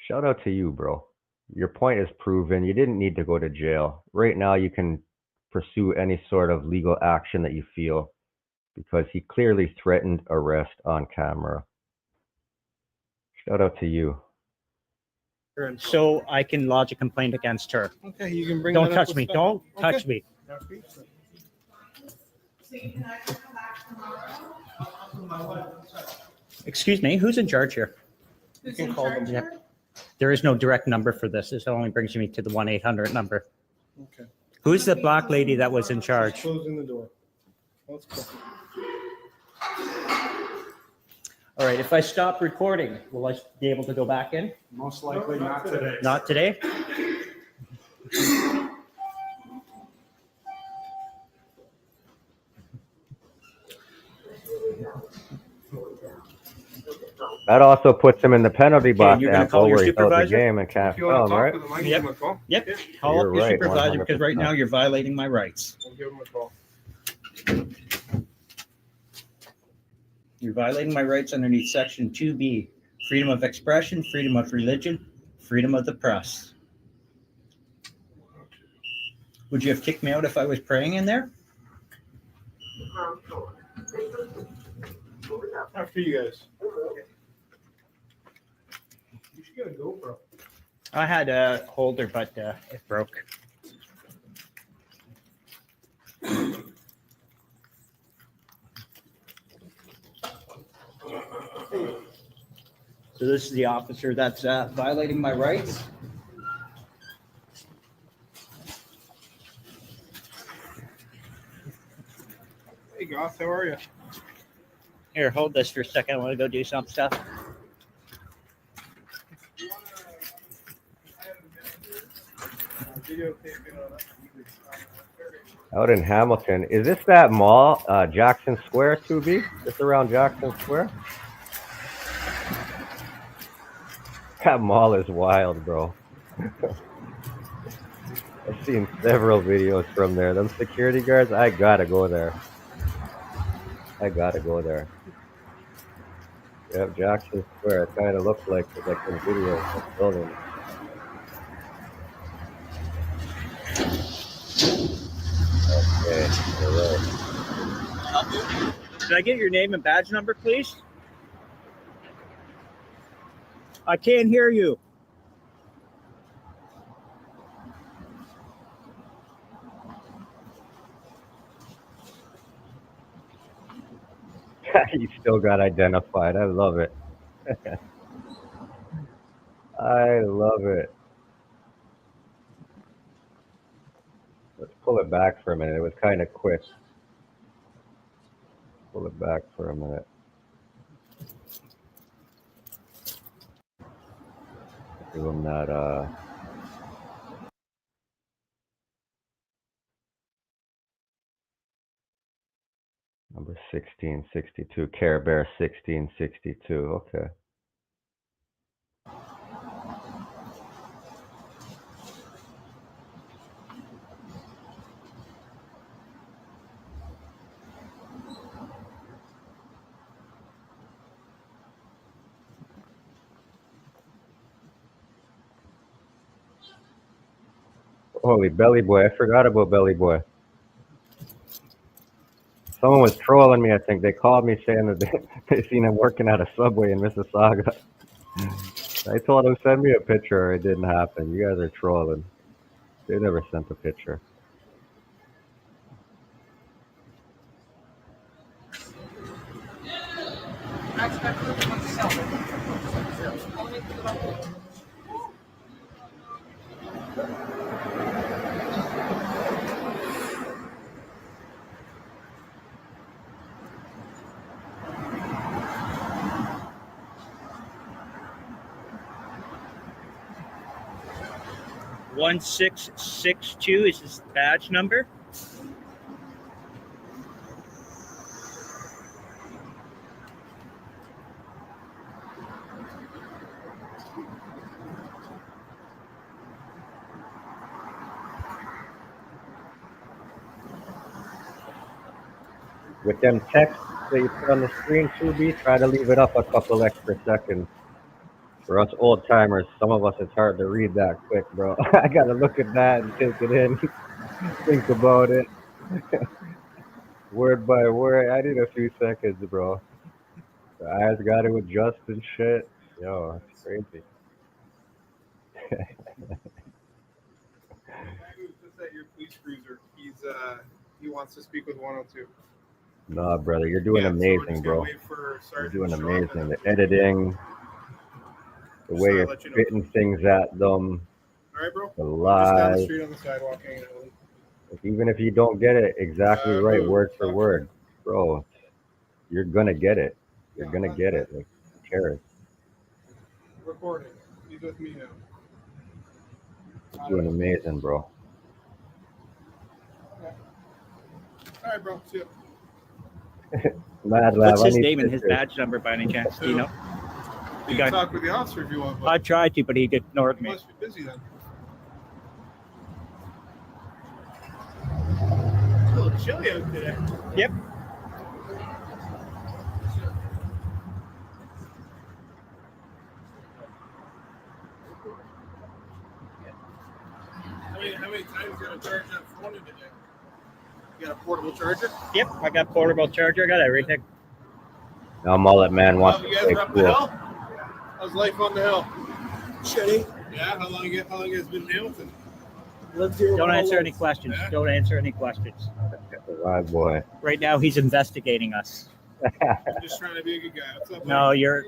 Shout out to you, bro. Your point is proven. You didn't need to go to jail. Right now, you can pursue any sort of legal action that you feel because he clearly threatened arrest on camera. Shout out to you. So I can lodge a complaint against her. Okay, you can bring. Don't that up touch with me. staff. Don't Okay. touch me. Excuse me. Who's in charge here? You can call them. Yep. There is no direct number for this. This only brings me to the 1-800 number. Okay. Who's the black lady that was in charge? Closing the door. Let's go. All right. If I stop recording, will I be able to go back in? Most likely not today. Not today. That also puts him in the penalty box you're gonna ample call your where he's out the supervisor? game and can't If you want film, to right? talk to them, I can Yep. give them a call. Yep. Call You're up your right, supervisor because right 100%. now you're violating my rights. I'll give them a call. You're violating my rights underneath Section 2B, freedom of expression, freedom of religion, freedom of the press. Would you have kicked me out if I was praying in there? After you guys. You should get a GoPro. I had a holder, but it broke. So this is the officer that's violating my rights. Hey, Goth, how are you? Here, hold this for a second. I want to go do some stuff. videotaping on Out in Hamilton. Is this that mall, Jackson Square, 2B? Just around Jackson Square? That mall is wild, bro. I've seen several videos from there. Them security guards, I gotta go there. I gotta go there. Yep, Jackson Square. It kind of looks like some videos of buildings. Okay, all right. Can I get your name and badge number, please? I can't hear you. You still got identified. I love it. I love it. Let's pull it back for a minute. It was kind of quick. Pull it back for a minute. Give him that, number 1662, Care Bear 1662. Okay. Holy Belly Boy. I forgot about Belly Boy. Someone was trolling me, I think. They called me saying that they seen him working at a Subway in Mississauga. I told them, send me a picture. It didn't happen. You guys are trolling. They never sent a picture. One 1662 is his badge number. With them texts that you put on the screen, 2B, try to leave it up a couple extra seconds. For us old timers, some of us, it's hard to read that quick, bro. I gotta look at that and take it in, think about it, word by word. I need a few seconds, bro. The eyes gotta adjust and shit. Yo, it's crazy. Just at your police cruiser. He wants to speak with 102. Nah, brother, you're doing So we're amazing, just bro. gonna wait for You're Sergeant doing to show up amazing. and The then editing, the way you're let you know. fitting things at them, All right, bro. the I'm just down the live. street on the sidewalk hanging out. Even if you don't get it exactly right, word for word, bro, you're gonna get it. You're gonna get it. Like, who cares? Recording. He's with me now. You're doing amazing, bro. Okay. All right, bro. See you. Mad Lab, What's I his need name and his pictures. badge number by any chance? Do you know? You can talk with the officer if you want. But I tried to, but he ignored you me. must be busy then. A little chilly out today. Yep. How many times you gonna charge that phone in today? You got a portable charger? Yep, I got portable charger. I got everything. Now Mullet Man wants You to guys play are up the cool. hill? How's life on the hill? Shitty. Yeah. How long you guys been in Hamilton? Don't answer any questions. Yeah. Don't answer any questions. Right, boy. Right now, he's investigating us. I'm just trying to be a good guy. What's up, No, buddy? you're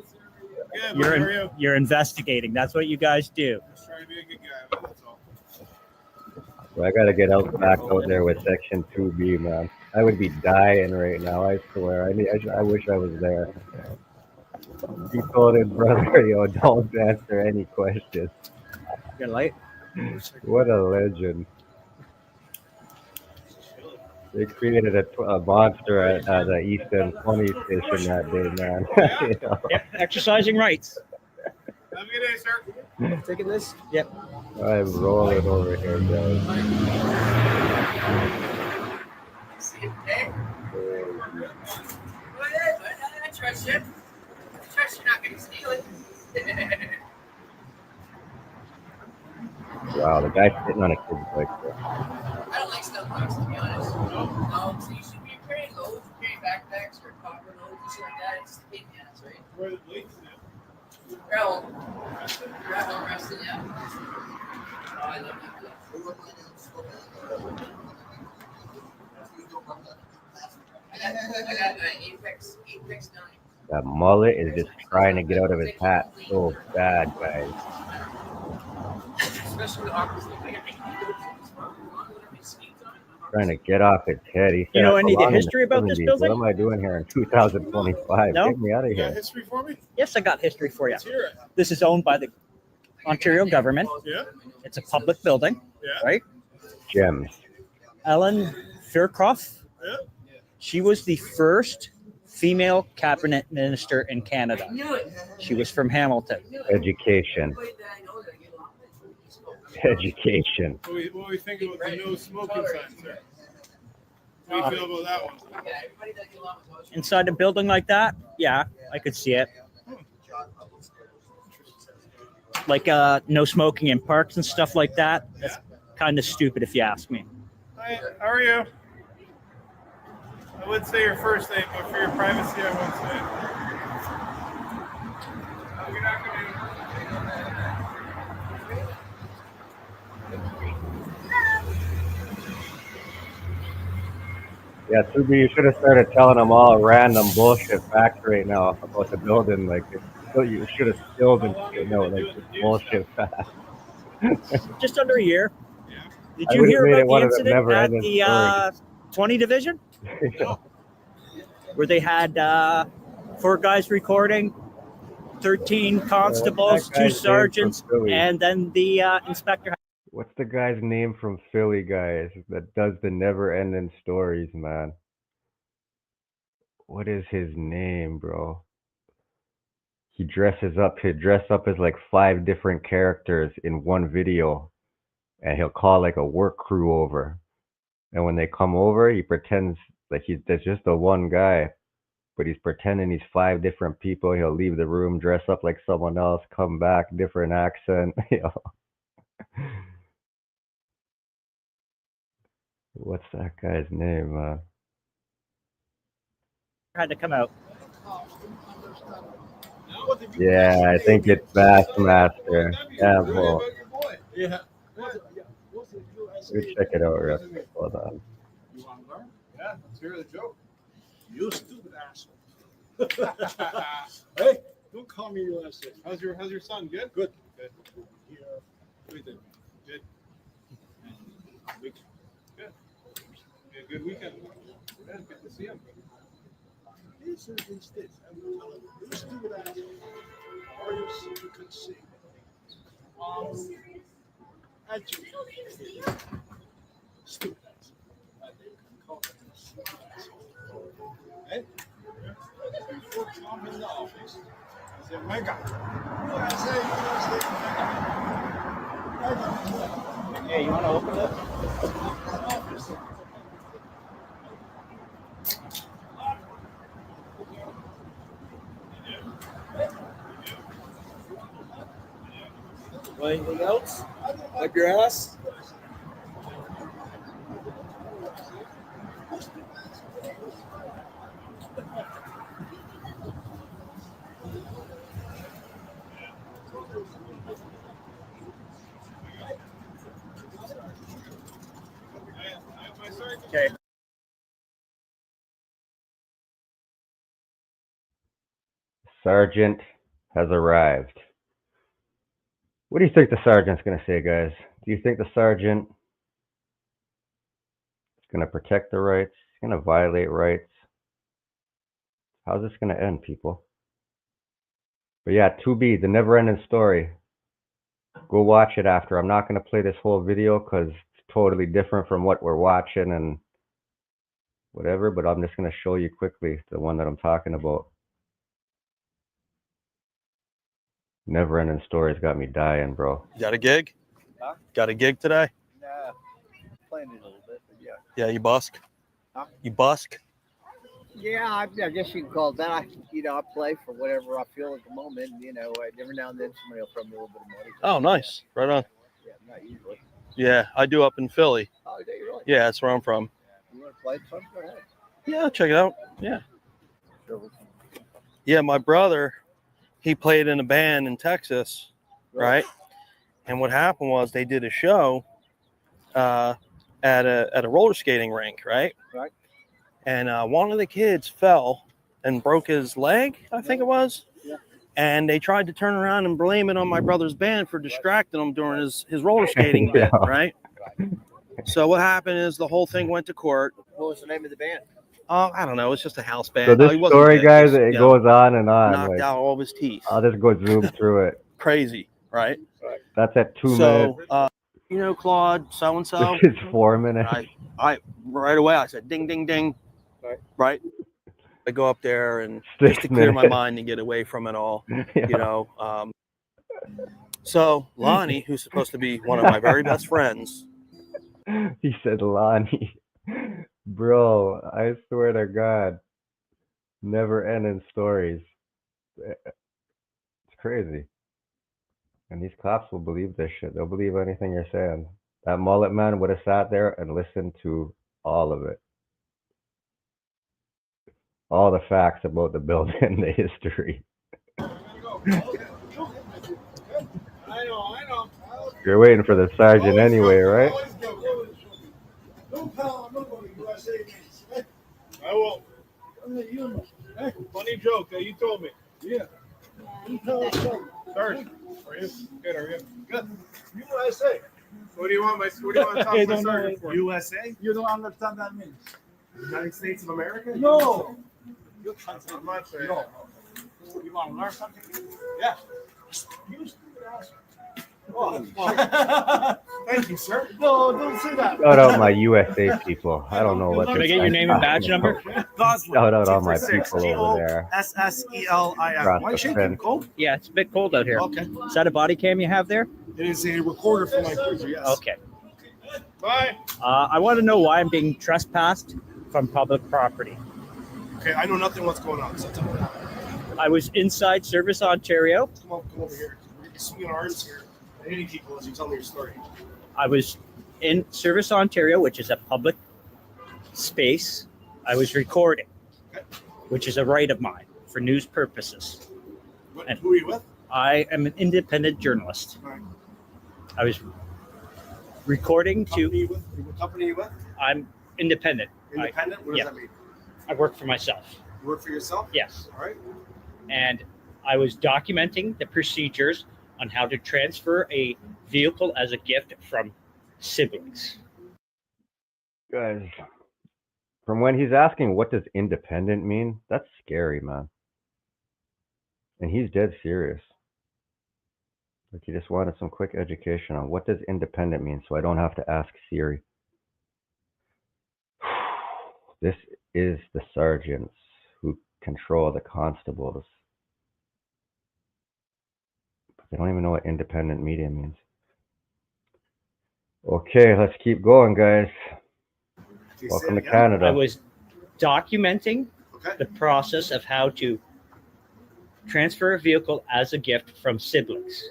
Yeah, but how are you? you're investigating. That's what you guys do. Just trying to be a good guy, man. That's all. So I gotta get back out there with Section 2B, man. I would be dying right now. I swear. I wish I was there. He told his brother, yo, don't answer any questions. Good light. What a legend. They created a monster at the East End 20 station that day, man. You know? Exercising rights. Have a good day, sir. Taking this? Yep. I'm rolling over here, guys. I trust you. I trust you're not going to steal it. Wow, the guy's sitting on a kid's bike there. I don't like stealth bikes, to be honest. No, so you should be carrying loads, carrying backpacks or copper loads and shit like that. It's the pain in the ass, right? Where are the plates now? Gravel. Gravel rested, yeah. Oh, I love that. I got Apex 9. That mullet is just trying to get out of his hat so bad, guys. Especially with opposite. Trying to get off his head. He said, You know "I any of the belong in the history about this 70s. building? What am I doing here in 2025? No? Get me out of You got here." history for me? Yes, I got history for you. Let's hear it. This is owned by the Ontario government. Yeah? It's a public building, Yeah? right? Gems. Ellen Fairclough, Yeah? she was the first female cabinet minister in Canada. She was from Hamilton. Education. Education. What do we think about the no smoking sign, sir? How do you feel about that one? Inside a building like that, yeah, I could see it. Like no smoking in parks and stuff like that. That's kind of stupid if you ask me. Hi, how are you? I would say your first name, but for your privacy, I won't say it. Good afternoon. Yeah, Tubi, you should have started telling them all random bullshit facts right now about the building. Like, you should have still been putting out like this bullshit facts. Just under a year. Did I you would've hear made about it the one of them incident at never-ending the stories. 20 Division? Where they had 4 guys recording, 13 constables, that 2 guy's name from sergeants, Philly? and then the inspector. What's the guy's name from Philly, guys, that does the never-ending stories, man? What is his name, bro? He dresses up. He'll dress up as like 5 different characters in one video, and he'll call like a work crew over. And when they come over, he pretends like there's just the one guy, but he's pretending he's 5 different people. He'll leave the room, dress up like someone else, come back, different accent. You know. What's that guy's name, man? Had to come out. Yeah, I think it's Bassmaster. Yeah, well, Yeah. we check it out real quick. Hold on. You want to learn? Yeah, let's hear the joke. You stupid asshole. Hey, don't call me your last name. How's your son? Good? Good. Good. Yeah. Everything. Good. Good. Good. Be a good weekend. Yeah, good to see him. These are these things. I'm telling you, you stupid asshole. Or you could see. Stupid asshole. Hey? Before coming in the office, I said, wake up. What I say, Hey, you want to open it? Want anything else? Wipe your ass? Okay. Sergeant has arrived. What do you think the sergeant's going to say, guys? Do you think the sergeant is going to protect the rights? He's going to violate rights? How's this going to end, people? But yeah, 2B, the never-ending story. Go watch it after. I'm not going to play this whole video because it's totally different from what we're watching and whatever, but I'm just going to show you quickly the one that I'm talking about. Never ending stories got me dying, bro. You got a gig? Huh? Got a gig today? Nah, playing it a little bit, but yeah. Yeah, you busk? Huh? You busk? Yeah, I guess you can call it that. I play for whatever I feel at the moment. Every now and then somebody will throw me a little bit of money. Oh, nice. Right on. Yeah, not usually. Yeah, I do up in Philly. Oh, do you really? Yeah, that's where I'm from. You want to play some? Go ahead. Yeah, check it out. Yeah. Sure. Yeah, my brother, he played in a band in Texas, right? And what happened was they did a show at a roller skating rink, right? Right. And one of the kids fell and broke his leg, I think it was. Yeah. And they tried to turn around and blame it on my brother's band for distracting him during his roller skating bit, right? So what happened is the whole thing went to court. What was the name of the band? I don't know. It's just a house band. So this He wasn't story, dead, guys, just, it you know, goes on and on. knocked Like, out all of his teeth. I'll just go zoom through it. Crazy, right? That's at 2 minutes. So, Claude, so and so. This is 4 minutes. I right away I said ding ding ding. Right. I go up there and 6 just to clear my minutes. mind and get away from it all. Yeah. So Lonnie, who's supposed to be one of my very best friends. He said Lonnie. Bro, I swear to God. Never ending stories. It's crazy. And these cops will believe this shit. They'll believe anything you're saying. That mullet man would have sat there and listened to all of it. All the facts about the building, the history. I know. You're waiting for the sergeant anyway, right? Don't tell nobody USA means. I won't. Hey, funny joke that you told me. Yeah. Sergeant, are you good? Are you good? USA. What do you want to talk to my sergeant for? USA? You don't understand that means. United States of America? No. I'm not saying. No. You want to learn something? Yeah. You stupid ass. Oh, thank you, sir. No, don't say that. Shout out my USA people. I don't know what. Can I get your name and badge number? Shout out all my people over there. SSELIF. Why shaking? Cold? Yeah, it's a bit cold out here. Okay. Is that a body cam you have there? It is a recorder for my cruiser, yes. Okay. Bye. I want to know why I'm being trespassed from public property. Okay, I know nothing what's going on, so tell me. I was inside Service Ontario. Come over here. You're swinging arms here. I need to keep as you tell me your story. I was in Service Ontario, which is a public space. I was recording, which is a right of mine for news purposes. Who are you with? I am an independent journalist. Right. I was recording What company are you with? I'm independent. Independent? What does that mean? I work for myself. You work for yourself? Yes. All right. And I was documenting the procedures on how to transfer a vehicle as a gift from siblings. Guys, from when he's asking what does independent mean, that's scary, man. And he's dead serious. Like he just wanted some quick education on what does independent mean, so I don't have to ask Siri. This is the sergeants who control the constables. But they don't even know what independent media means. Okay, let's keep going, guys. Welcome to Canada. I was documenting the process of how to transfer a vehicle as a gift from siblings.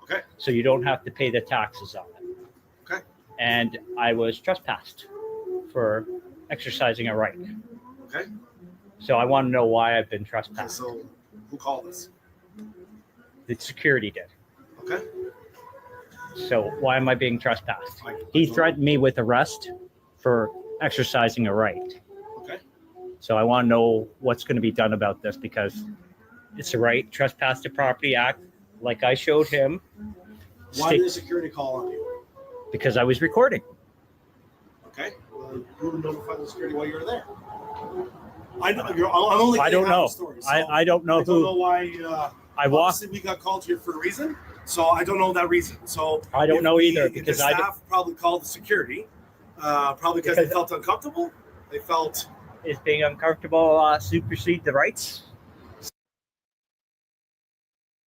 Okay. So you don't have to pay the taxes on it. Okay. And I was trespassed for exercising a right. Okay. So I want to know why I've been trespassed. So who called us? The security did. Okay. So why am I being trespassed? He threatened me with arrest for exercising a right. Okay. So I want to know what's going to be done about this because it's a right, Trespass to Property Act, like I showed him. Why did the security call on you? Because I was recording. Okay. Well, who notified the security while you were there? I know. I'm only. I don't know. Stories, I don't know I who. don't know why. I walked. We got called here for a reason. So I don't know that reason. So I don't know either, if because the staff probably called the security, probably because they felt uncomfortable. They felt is being uncomfortable supersede the rights.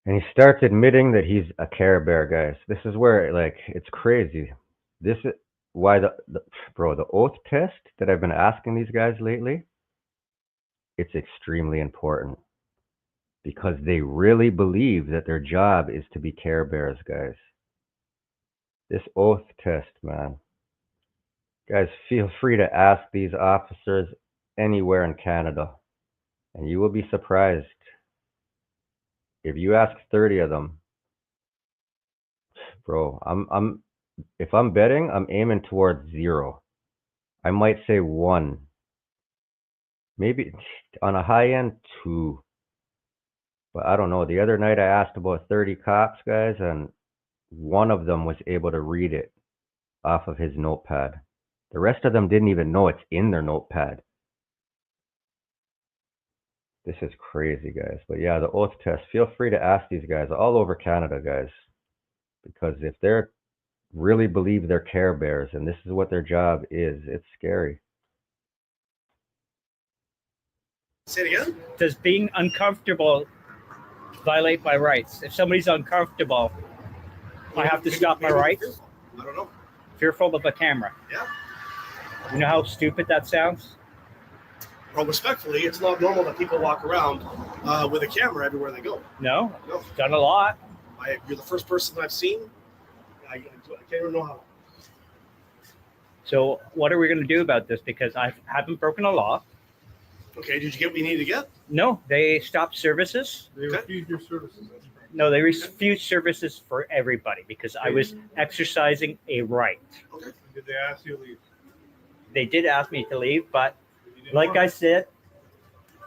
And he starts admitting that he's a Care Bear, guys. This is where, like, it's crazy. This is why the oath test that I've been asking these guys lately, it's extremely important. Because they really believe that their job is to be Care Bears, guys. This oath test, man. Guys, feel free to ask these officers anywhere in Canada. And you will be surprised. If you ask 30 of them, bro, if I'm betting, I'm aiming towards 0. I might say 1. Maybe on a high end 2. But I don't know. The other night I asked about 30 cops, guys, and one of them was able to read it off of his notepad. The rest of them didn't even know it's in their notepad. This is crazy, guys. But yeah, the oath test. Feel free to ask these guys all over Canada, guys. Because if they're really believe they're Care Bears and this is what their job is, it's scary. Say it again? Does being uncomfortable violate my rights? If somebody's uncomfortable, I have to stop my rights? I don't know. Fearful of a camera. Yeah. You know how stupid that sounds? Well, respectfully, it's not normal that people walk around with a camera everywhere they go. No, No. done a lot. You're the first person I've seen. I can't even know how. So what are we going to do about this? Because I haven't broken a law. Okay, did you get what you needed to get? No, they stopped services. They refuse your services. No, they refused services for everybody because I was exercising a right. Okay. Did they ask you to leave? They did ask me to leave, but like I said,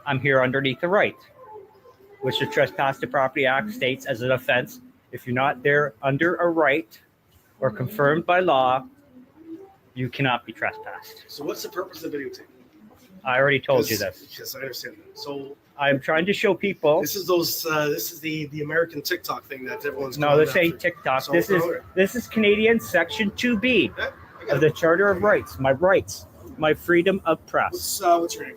I'm here underneath the right, which the Trespass to Property Act states as an offense. If you're not there under a right or confirmed by law, you cannot be trespassed. So what's the purpose of the videotape? I already told you this. Yes, I understand that. So I'm trying to show people. this is those. This is the American TikTok thing that everyone's. No, going this ain't after. TikTok. So, This is Canadian Section 2B Okay, I got of the it. Charter of Rights. My rights, my freedom of press. What's your name?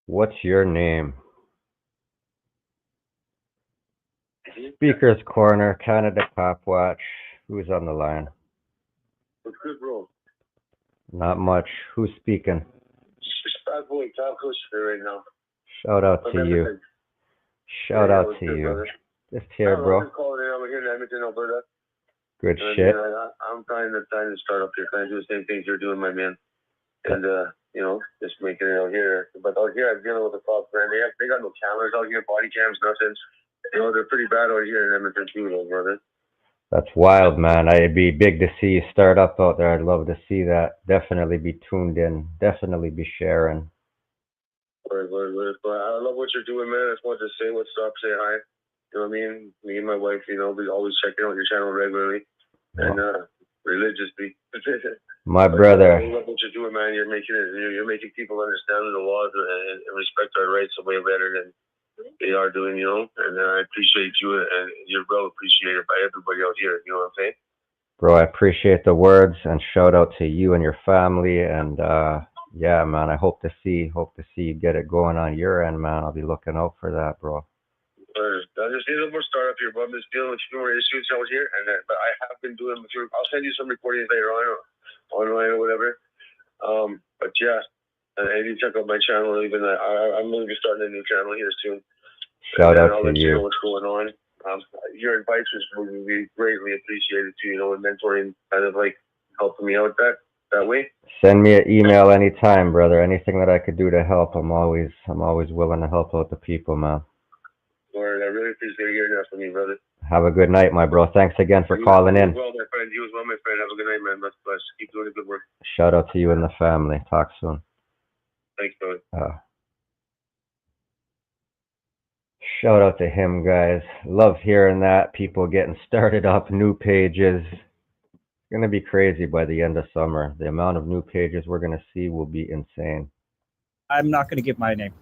What's your name? Speaker's Corner, Canada Cop Watch. Who's on the line? What's good, bro? Not much. Who's speaking? It's bad boy, Tom Coaster right now. Shout out to you. Shout out to you. Brother. Just here, bro. I'm calling in. I'm here in Edmonton, Alberta. Good And, shit. I'm trying to start up here, trying to do the same things you're doing, my man. And just making it out here. But out here, I'm dealing with the cops, man. They got no cameras out here, body cams, nothing. They're pretty bad out here in Edmonton too, though, brother. That's wild, man. It'd be big to see you start up out there. I'd love to see that. Definitely be tuned in. Definitely be sharing. Word. But I love what you're doing, man. I just wanted to say what's up, say hi. You know what I mean? Me and my wife, we always checking out your channel regularly and religiously. My But, brother. I love what you're doing, man. You're making people understand the laws and respect our rights way better than they are doing, and I appreciate you, and you're well appreciated by everybody out here, you know what I'm saying? Bro, I appreciate the words and shout out to you and your family. And yeah, man, I hope to see you get it going on your end, man. I'll be looking out for that, bro. I just need a little more start up here, but I'm just dealing with a few more issues out here, but I have been doing material. I'll send you some recordings later on, or online or whatever. But yeah, and you check out my channel. Even I'm going to be starting a new channel here soon. Shout out I'll to let you know you. what's going on. Your advice would be greatly appreciated too. And mentoring, kind of like helping me out that way. Send me an email anytime, brother. Anything that I could do to help, I'm always willing to help out the people, man. Lord, I really appreciate hearing that from you, brother. Have a good night, my bro. Thanks again for calling in. You as well, my friend. You as well, my friend. Have a good night, man. Bless. Keep doing the good work. Shout out to you and the family. Talk soon. Thanks, brother. Shout out to him, guys. Love hearing that. People getting started up, new pages. It's going to be crazy by the end of summer. The amount of new pages we're going to see will be insane. I'm not going to give my name.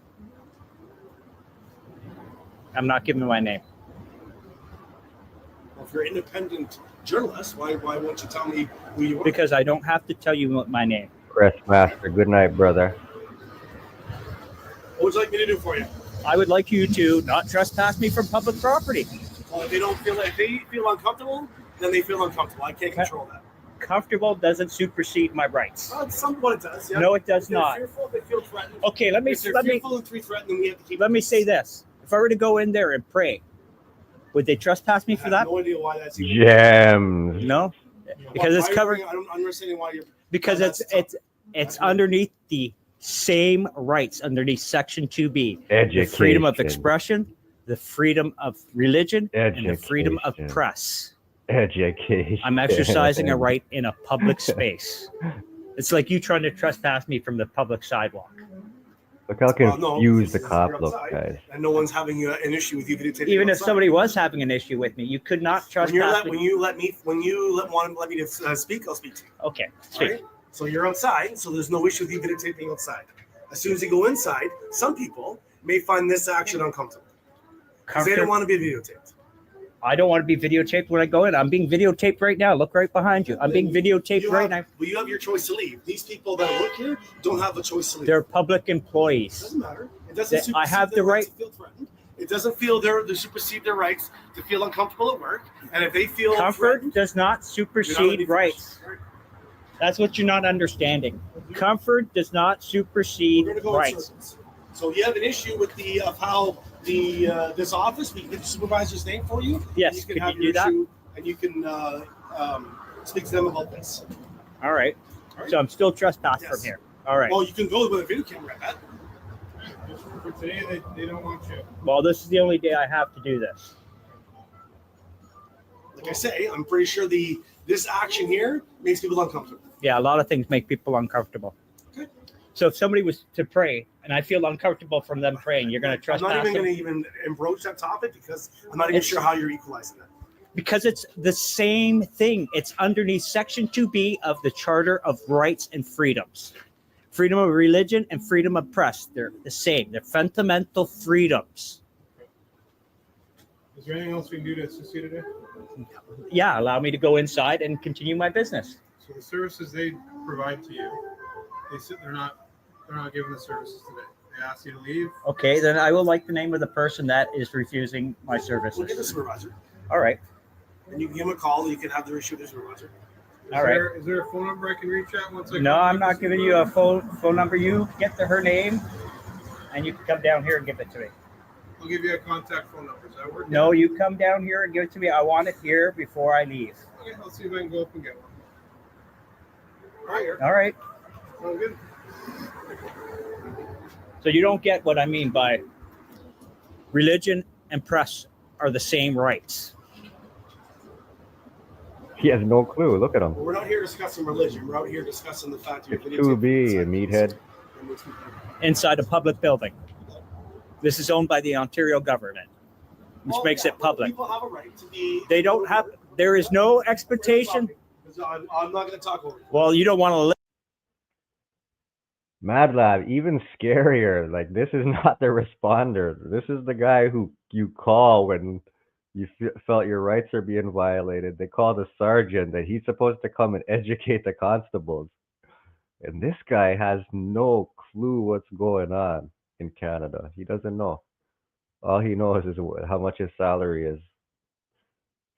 I'm not giving my name. if you're an independent journalist, why won't you tell me who you are? Because I don't have to tell you my name. Press master, good night, brother. What would you like me to do for you? I would like you to not trespass me from public property. Well, if they feel uncomfortable, then they feel uncomfortable. I can't control that. Comfortable doesn't supersede my rights. Somewhat it does. Yeah. No, it does If they're not. Fearful, they feel threatened. Okay, If they're fearful and threatened, then we have to keep. let me say this. If I were to go in there and pray, would they trespass me I for have that? no idea why that's even. Gems. No, because it's covered. I don't understand why you're. Because that's it's underneath the same rights underneath Section 2B. Education. The freedom of expression, the freedom of religion, and the freedom of Education. press. Education. I'm exercising a right in a public space. It's like you trying to trespass me from the public sidewalk. Look how confused the you're cop looks, outside, guys. And no one's having an issue with you videotaping. Even if outside. somebody was having an issue with me, you could not trespass me. When you let me to speak, I'll speak to you. Okay, speak. Right? So you're outside, so there's no issue with you videotaping outside. As soon as you go inside, some people may find this action uncomfortable because they don't want to be videotaped. I don't want to be videotaped when I go in. I'm being videotaped right now. Look right behind you. I'm being videotaped right now. Well, you have your choice to leave. These people that work here don't have a choice to leave. They're public employees. It doesn't matter. It doesn't. I have the their right. to feel threatened. It doesn't feel they supersede their rights to feel uncomfortable at work. And if they feel Comfort does not supersede rights. That's what you're not understanding. Comfort does not supersede rights. So you have an issue with the of how the this office, we can get the supervisor's name for you. Yes, you can could have you your do that? issue, and you can speak to them about this. All right. So I'm still trespassed from here. All right. Well, you can go with a video camera at that. For today, they don't want you. Well, this is the only day I have to do this. Like I say, I'm pretty sure this action here makes people uncomfortable. Yeah, a lot of things make people uncomfortable. Okay. So if somebody was to pray and I feel uncomfortable from them praying, you're going to I'm trespass not even them? going to even broach that topic because I'm not even It's- sure how you're equalizing that. Because it's the same thing. It's underneath Section 2B of the Charter of Rights and Freedoms. Freedom of religion and freedom of press. They're the same. They're fundamental freedoms. Is there anything else we can do to assist you today? Yeah, allow me to go inside and continue my business. So the services they provide to you, they're not giving the services today. They ask you to leave. Okay, then I will like the name of the person that is refusing my services. We'll get the supervisor. All right. And you can give them a call. You can have their issue with the supervisor. Is there a phone number I can reach out once I No, I'm contact not the giving you a supervisor? phone number. You get her name, and you can come down here and give it to me. I'll give you a contact phone number. Does that work? No, you come down here and give it to me. I want it here before I leave. Okay, I'll see if I can go up and get one. All right. All right. Sounds good. So you don't get what I mean by religion and press are the same rights. He has no clue. Look at him. Well, we're not here discussing religion. We're out here discussing the fact that It's 2B, a meathead. Inside a public building. This is owned by the Ontario government, which makes it public. People have a right to be. They don't have. There is no expectation. I'm not going to talk over you. Well, you don't want to. Mad Lab, even scarier. Like, this is not the responder. This is the guy who you call when you felt your rights are being violated. They call the sergeant that he's supposed to come and educate the constables. And this guy has no clue what's going on in Canada. He doesn't know. All he knows is how much his salary is.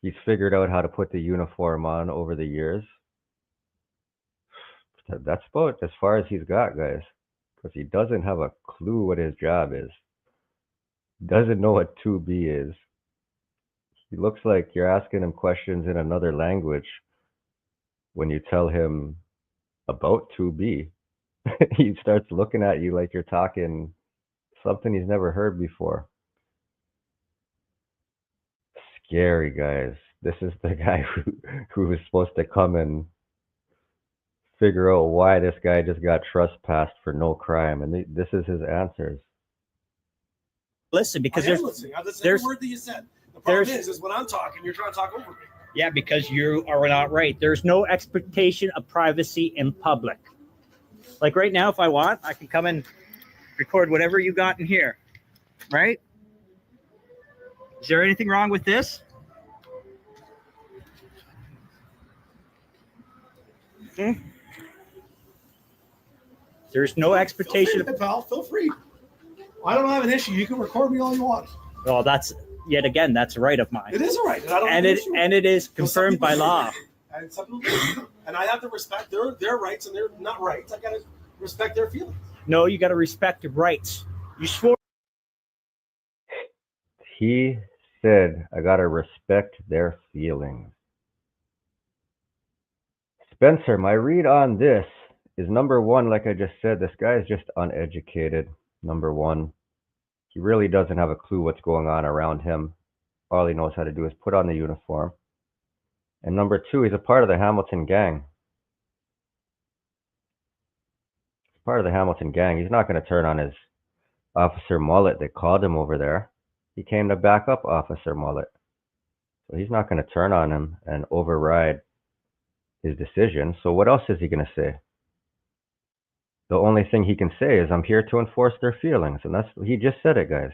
He's figured out how to put the uniform on over the years. That's about as far as he's got, guys. Because he doesn't have a clue what his job is. Doesn't know what 2B is. He looks like you're asking him questions in another language when you tell him about 2B. He starts looking at you like you're talking something he's never heard before. Scary, guys. This is the guy who was supposed to come and figure out why this guy just got trespassed for no crime. And this is his answers. Listen, because I am listening. I listened to every word that you said. The problem is when I'm talking, you're trying to talk over me. Yeah, because you are not right. There's no expectation of privacy in public. Like right now, if I want, I can come and record whatever you got in here, right? Is there anything wrong with this? There's no expectation. Feel free, pal. Feel free. I don't have an issue. You can record me all you want. Well, that's yet again, that's a right of mine. It is a right, and I don't. And have an issue with and it is confirmed by law. And some people do. And I have to respect their rights and their not rights. I gotta respect their feelings. No, you got to respect the rights. You swore. He said, I gotta respect their feelings. Spencer, my read on this is number one, like I just said, this guy is just uneducated. Number one, he really doesn't have a clue what's going on around him. All he knows how to do is put on the uniform. And number two, he's a part of the Hamilton gang. He's part of the Hamilton gang. He's not going to turn on his Officer Mullet. They called him over there. He came to back up Officer Mullet. So he's not going to turn on him and override his decision. So what else is he going to say? The only thing he can say is, I'm here to enforce their feelings. And that's, he just said it, guys.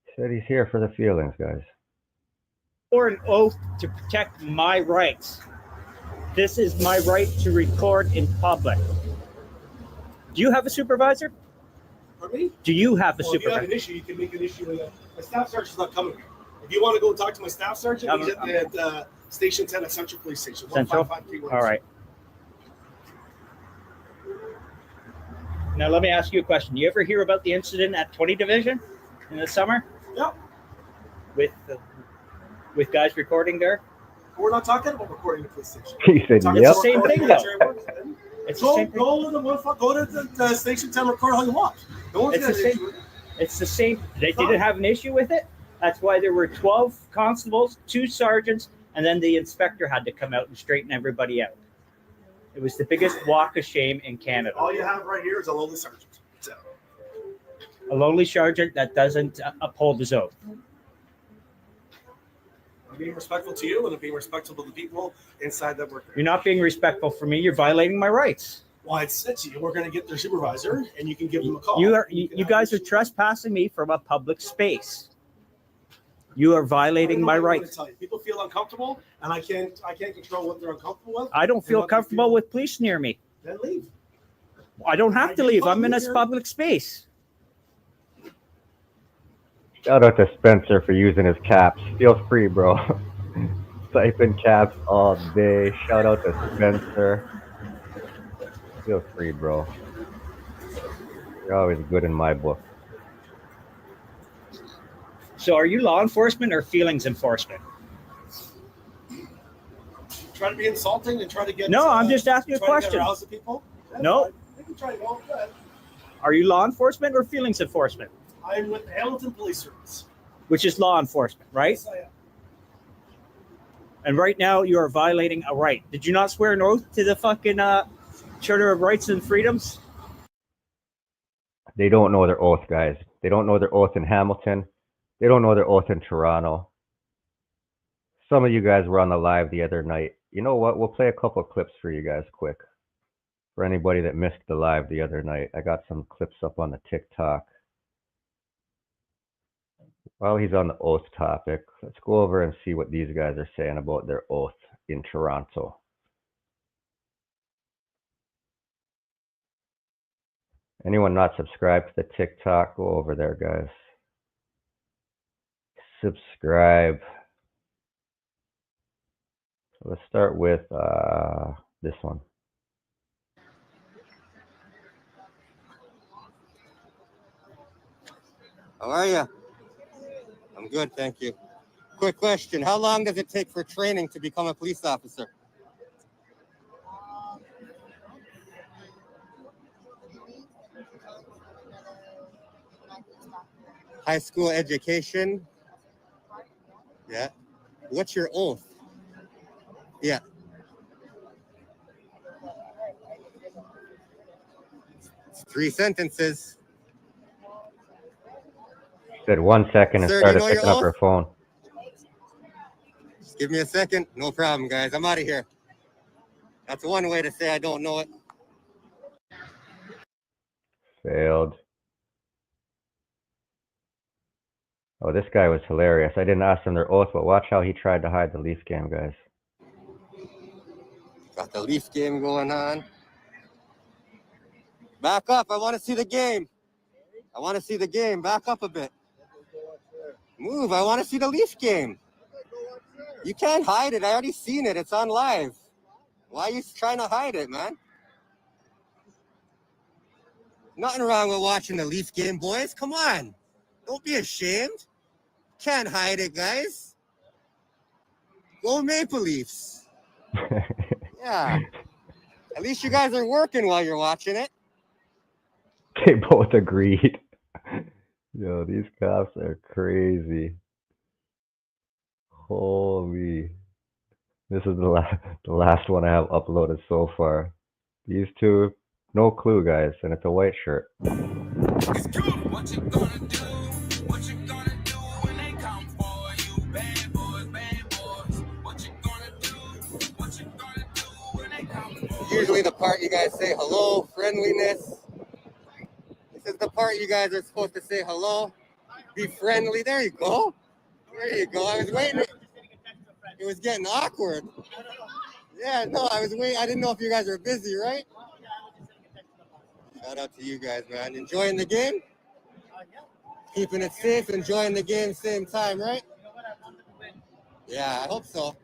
He said he's here for the feelings, guys. Or an oath to protect my rights. This is my right to record in public. Do you have a supervisor? For me? Do you have a If you supervisor? have an issue, you can make an issue with it. My staff sergeant's not coming here. If you want to go talk to my staff sergeant, he's at Station 10 at Central Police Station. Central? 15531. All right. Now let me ask you a question. You ever hear about the incident at 20 Division in the summer? Yep. With guys recording there? We're not talking about recording the police station. He said, Talking yep. about Same thing, recording though. the chambers. It's Go the same thing. go to the Station 10, record all you want. No one's It's got the an same. issue with it. It's the same. They Fine. didn't have an issue with it. That's why there were 12 constables, 2 sergeants, and then the inspector had to come out and straighten everybody out. It was the biggest walk of shame in Canada. All you have right here is a lowly sergeant. So, A lowly sergeant that doesn't uphold his oath. I'm being respectful to you, and I'm being respectful to the people inside that work there. You're not being respectful for me. You're violating my rights. Well, I said to you, we're going to get their supervisor, and you can give them a call. You guys are trespassing me from a public space. You are violating my rights. Tell you. People feel uncomfortable, and I can't control what they're uncomfortable with. I don't feel and what they comfortable feel. with police near me. Then leave. I don't have to leave. I'm in a public space. Shout out to Spencer for using his caps. Feel free, bro. Type in caps all day. Shout out to Spencer. Feel free, bro. You're always good in my book. So are you law enforcement or feelings enforcement? Try to be insulting and try to get. No, I'm just asking a try to get question. aroused to people. That's No. fine. You can try to go. Go ahead. Are you law enforcement or feelings enforcement? I'm with the Hamilton Police Service. Which is law enforcement, right? Yes, I am. And right now you are violating a right. Did you not swear an oath to the fucking Charter of Rights and Freedoms? They don't know their oath, guys. They don't know their oath in Hamilton. They don't know their oath in Toronto. Some of you guys were on the live the other night. You know what? We'll play a couple of clips for you guys quick. For anybody that missed the live the other night, I got some clips up on the TikTok. While he's on the oath topic, let's go over and see what these guys are saying about their oath in Toronto. Anyone not subscribed to the TikTok, go over there, guys. Subscribe. So let's start with this one. How are you? I'm good, thank you. Quick question. How long does it take for training to become a police officer? High school education? Yeah. What's your oath? Yeah. It's 3 sentences. Said 1 second and Sir, started you know your picking up oath? her phone. Just give me a second. No problem, guys. I'm out of here. That's one way to say I don't know it. Failed. Oh, this guy was hilarious. I didn't ask him their oath, but watch how he tried to hide the Leaf game, guys. Got the Leaf game going on. Back up. I want to see the game. I want to see the game. Back up a bit. Move. I want to see the Leaf game. You can't hide it. I already seen it. It's on live. Why are you trying to hide it, man? Nothing wrong with watching the Leaf game, boys. Come on. Don't be ashamed. Can't hide it, guys. Go Maple Leafs. Yeah. At least you guys are working while you're watching it. They both agreed. Yo, these cops are crazy. Holy. This is the last one I have uploaded so far. These two, no clue, guys, and it's a white shirt. What you gonna do? What you gonna do when they come for you? Bad boys, bad boys. What you gonna do? What you gonna do when they come for you? Usually the part you guys say hello, friendliness. This is the part you guys are supposed to say hello, be friendly. There you go. There you go. I was waiting. It was getting awkward. Yeah, no, I was waiting. I didn't know if you guys were busy, right? Shout out to you guys, man. Enjoying the game? Keeping it safe, enjoying the game same time, right? Yeah, I hope so.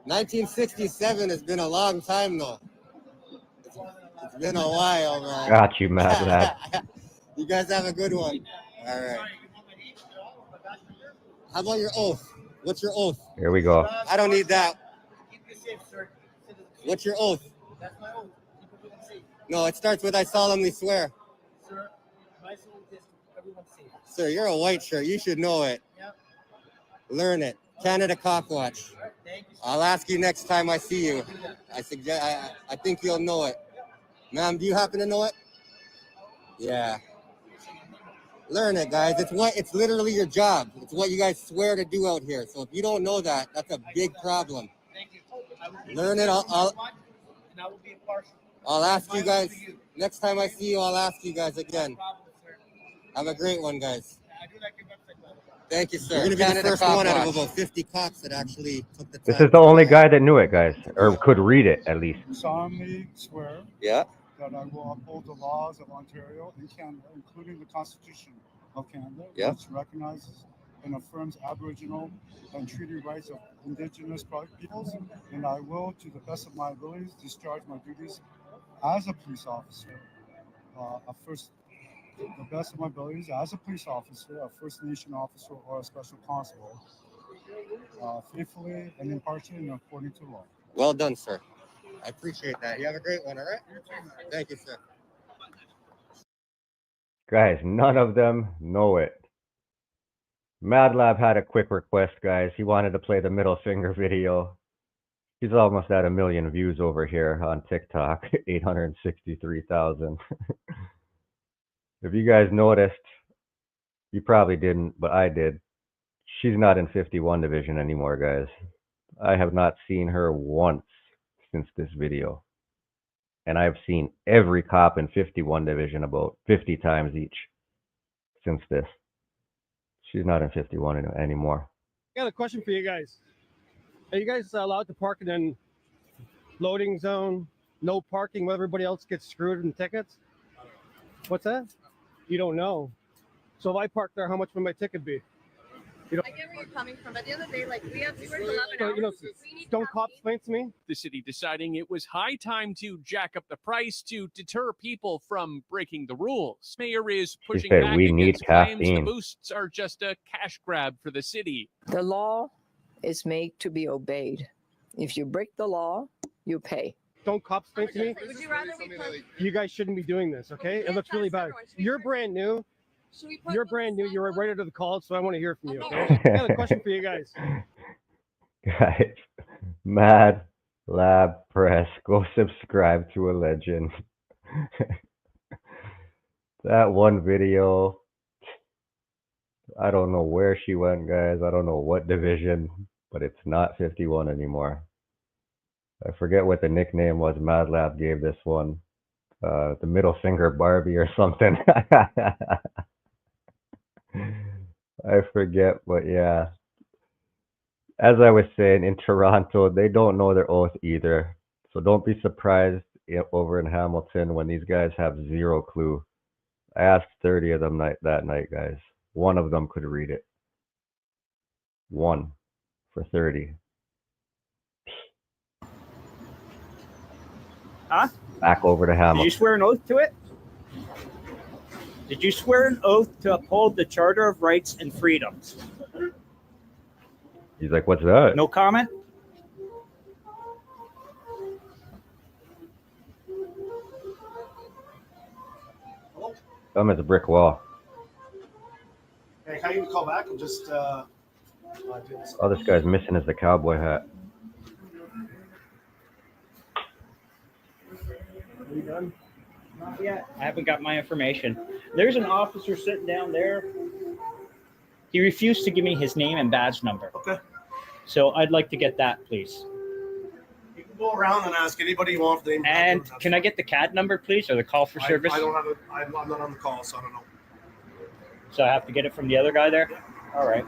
1967 has been a long time, though. It's been a while, man. Got you, mad lad. You guys have a good one. All right. How about your oath? What's your oath? Here we go. I don't need that. What's your oath? That's my oath. No, it starts with I solemnly swear. Sir, my soul is everyone's safe. Sir, you're a white shirt. You should know it. Yep. Learn it. Canada Cock Watch. Thank you. I'll ask you next time I see you. I think you'll know it. Ma'am, do you happen to know it? Yeah. Learn it, guys. It's literally your job. It's what you guys swear to do out here. So if you don't know that, that's a big problem. Thank you. Learn it. And I will be impartial. I'll ask you guys next time I see you. I'll ask you guys again. Have a great one, guys. I do like your website, by the way. Thank you, sir. You're gonna be the first one out of about 50 cops that actually took the time. This is the only guy that knew it, guys, or could read it at least. Solemnly swear Yeah. that I will uphold the laws of Ontario and Canada, including the Constitution of Canada, Yeah. which recognizes and affirms Aboriginal and treaty rights of Indigenous peoples, and I will, to the best of my abilities, discharge my duties as a police officer, the best of my abilities as a police officer, a First Nation officer, or a special constable, faithfully and impartially and according to law. Well done, sir. I appreciate that. You have a great one, all right? Thank you, sir. Guys, none of them know it. Mad Lab had a quick request, guys. He wanted to play the middle finger video. He's almost at 1 million views over here on TikTok, 863,000. If you guys noticed, you probably didn't, but I did. She's not in 51 Division anymore, guys. I have not seen her once since this video. And I've seen every cop in 51 Division about 50 times each since this. She's not in 51 anymore. I got a question for you guys. Are you guys allowed to park in a loading zone, no parking, where everybody else gets screwed in tickets? What's that? You don't know. So if I park there, how much would my ticket be? You know, I get where you're coming from, but at the end of the day, like we work 11 so, hours. you know, We need don't cops explain to me? The city deciding it was high time to jack up the price to deter people from breaking the rules. Mayor is pushing said back we need against claims the caffeine. boosts are just a cash grab for the city. The law is made to be obeyed. If you break the law, you pay. Don't cops explain to me? Would you rather we put? You guys shouldn't be doing this, okay? It looks really bad. You're brand new. Should we put? You're brand new. You're right out of the college, so I want to hear from you, okay? I got a question for you guys. Guys, Mad Lab Press, go subscribe to a legend. That one video, I don't know where she went, guys. I don't know what division, but it's not 51 anymore. I forget what the nickname was Mad Lab gave this one. The middle finger Barbie or something. I forget, but yeah. As I was saying, in Toronto, they don't know their oath either. So don't be surprised over in Hamilton when these guys have zero clue. I asked 30 of them that night, guys. One of them could read it. One for 30. Huh? Back over to Did Hamilton. you swear an oath to it? Did you swear an oath to uphold the Charter of Rights and Freedoms? He's like, what's that? No comment? Thumb is a brick wall. Hey, can you call back and just do this? All this guy's missing is the cowboy hat. Are you done? Not yet. I haven't got my information. There's an officer sitting down there. He refused to give me his name and badge number. Okay. So I'd like to get that, please. You can go around and ask anybody you want for the name. And can I get the CAD number, please, or the call for service? I don't have it. I'm not on the call, so I don't know. So I have to get it from the other guy there? All right.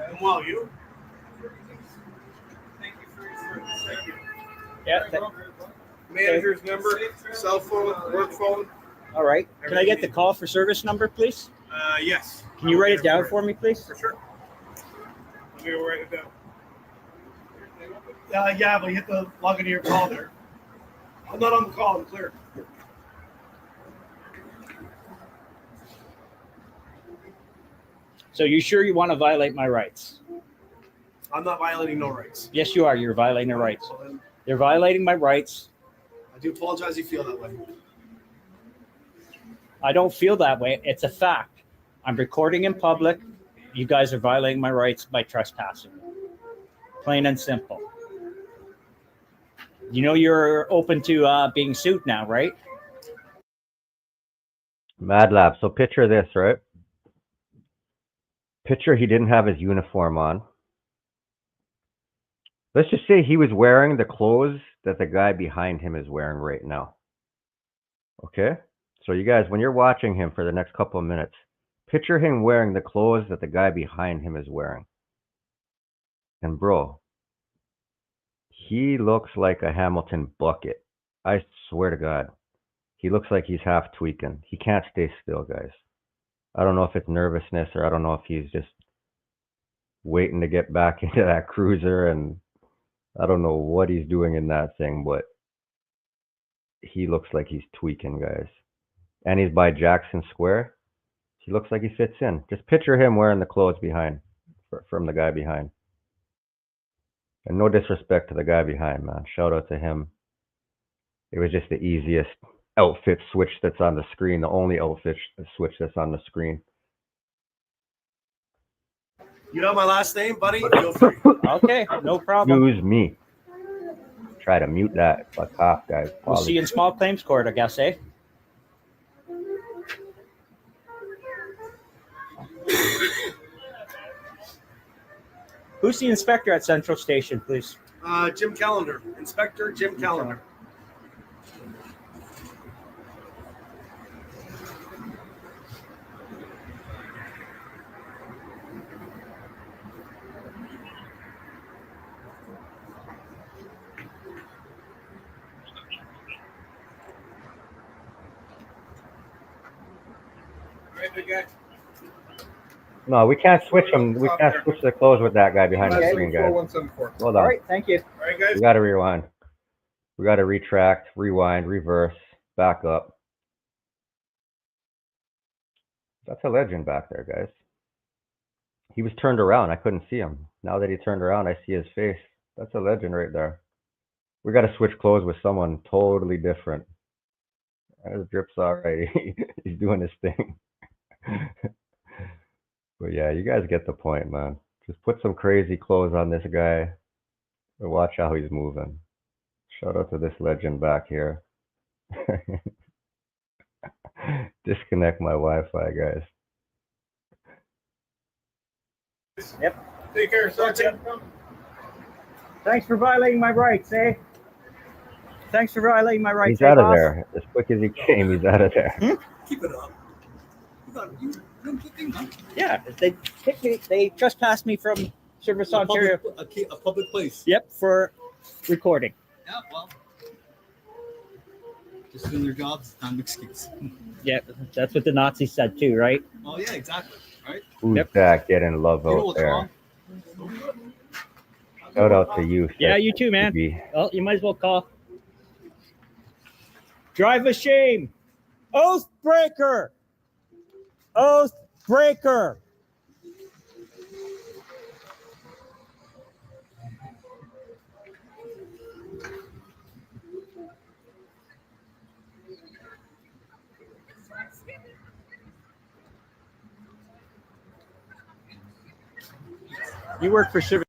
And well, you? Yeah. Manager's number, cell phone, work phone. All right. Can I get the call for service number, please? Yes. Can you write it down for me, please? For sure. Let me go write it down. Yeah, but you have to log into your call there. I'm not on the call. I'm clear. So you sure you want to violate my rights? I'm not violating no rights. Yes, you are. You're violating the rights. You're violating my rights. I do apologize you feel that way. I don't feel that way. It's a fact. I'm recording in public. You guys are violating my rights by trespassing. Plain and simple. You know you're open to being sued now, right? Mad Lab. So picture this, right? Picture he didn't have his uniform on. Let's just say he was wearing the clothes that the guy behind him is wearing right now. Okay? So you guys, when you're watching him for the next couple of minutes, picture him wearing the clothes that the guy behind him is wearing. And bro, he looks like a Hamilton bucket. I swear to God. He looks like he's half tweaking. He can't stay still, guys. I don't know if it's nervousness or I don't know if he's just waiting to get back into that cruiser, and I don't know what he's doing in that thing, but he looks like he's tweaking, guys. And he's by Jackson Square. He looks like he fits in. Just picture him wearing the clothes behind, from the guy behind. And no disrespect to the guy behind, man. Shout out to him. It was just the easiest outfit switch that's on the screen, the only outfit switch that's on the screen. You know my last name, buddy? Feel free. Okay, no problem. Excuse me. Try to mute that. Fuck off, guys. We'll see you in small claims court, I guess, eh? Who's the inspector at Central Station, please? Jim Callender. Inspector Jim Callender. No, we can't switch them. We can't switch the clothes with that guy behind the screen, guys. Hold on. All right, thank you. All right, guys. We got to rewind. We got to retract, rewind, reverse, back up. That's a legend back there, guys. He was turned around. I couldn't see him. Now that he turned around, I see his face. That's a legend right there. We got to switch clothes with someone totally different. There's Drip's all right. He's doing his thing. But yeah, you guys get the point, man. Just put some crazy clothes on this guy and watch how he's moving. Shout out to this legend back here. Disconnect my Wi-Fi, guys. Yep. Take care, Sergeant. Thanks for violating my rights, eh? Thanks for violating my rights, He's eh, out of boss? there. As quick as he came, he's out of there. Keep it up. You doing good thing, huh? Yeah, they kicked me. They trespassed me from Service Ontario. A public place. Yep, for recording. Yeah, well. Just doing their jobs, not an excuse. Yeah, that's what the Nazis said too, right? Oh yeah, exactly. Right. Who's that getting love You know out what's there? wrong? Shout out to you. Yeah, you too, man. CB. Well, you might as well call. Drive of shame. Oath breaker. Oath breaker. You work for Service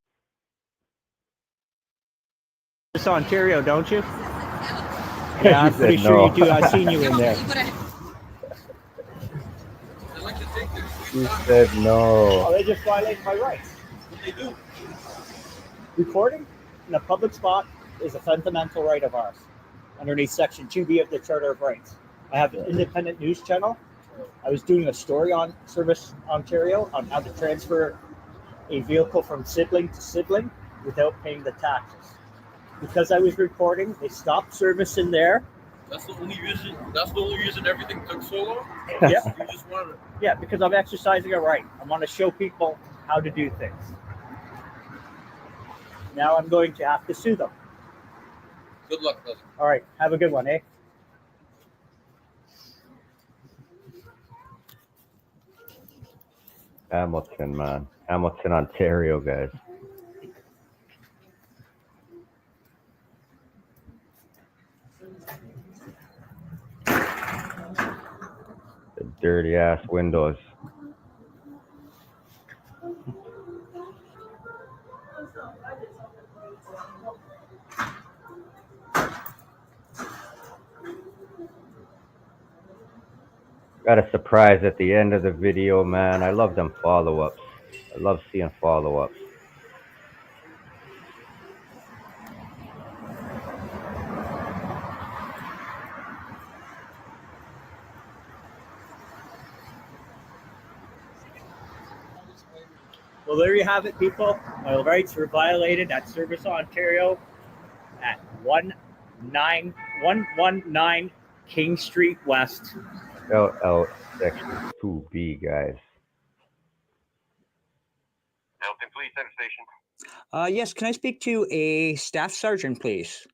Ontario, don't you? Yeah, I'm He pretty said sure no. you do. I've seen you in there. He said no. Oh, they just violate my rights. What they do? Recording in a public spot is a fundamental right of ours underneath Section 2B of the Charter of Rights. I have an independent news channel. I was doing a story on Service Ontario on how to transfer a vehicle from sibling to sibling without paying the taxes. Because I was recording, they stopped service in there. That's the only reason. That's the only reason everything took so long. Yeah. You just wanted. Yeah, because I'm exercising a right. I want to show people how to do things. Now I'm going to have to sue them. Good luck, brother. All right, have a good one, eh? Hamilton, man. Hamilton, Ontario, guys. The dirty ass windows. Got a surprise at the end of the video, man. I love them follow-ups. I love seeing follow-ups. Well, there you have it, people. My rights were violated at Service Ontario at 19119 King Street West. Shout out Section 2B, guys. Hamilton Police Center Station. Yes, can I speak to a staff sergeant, please?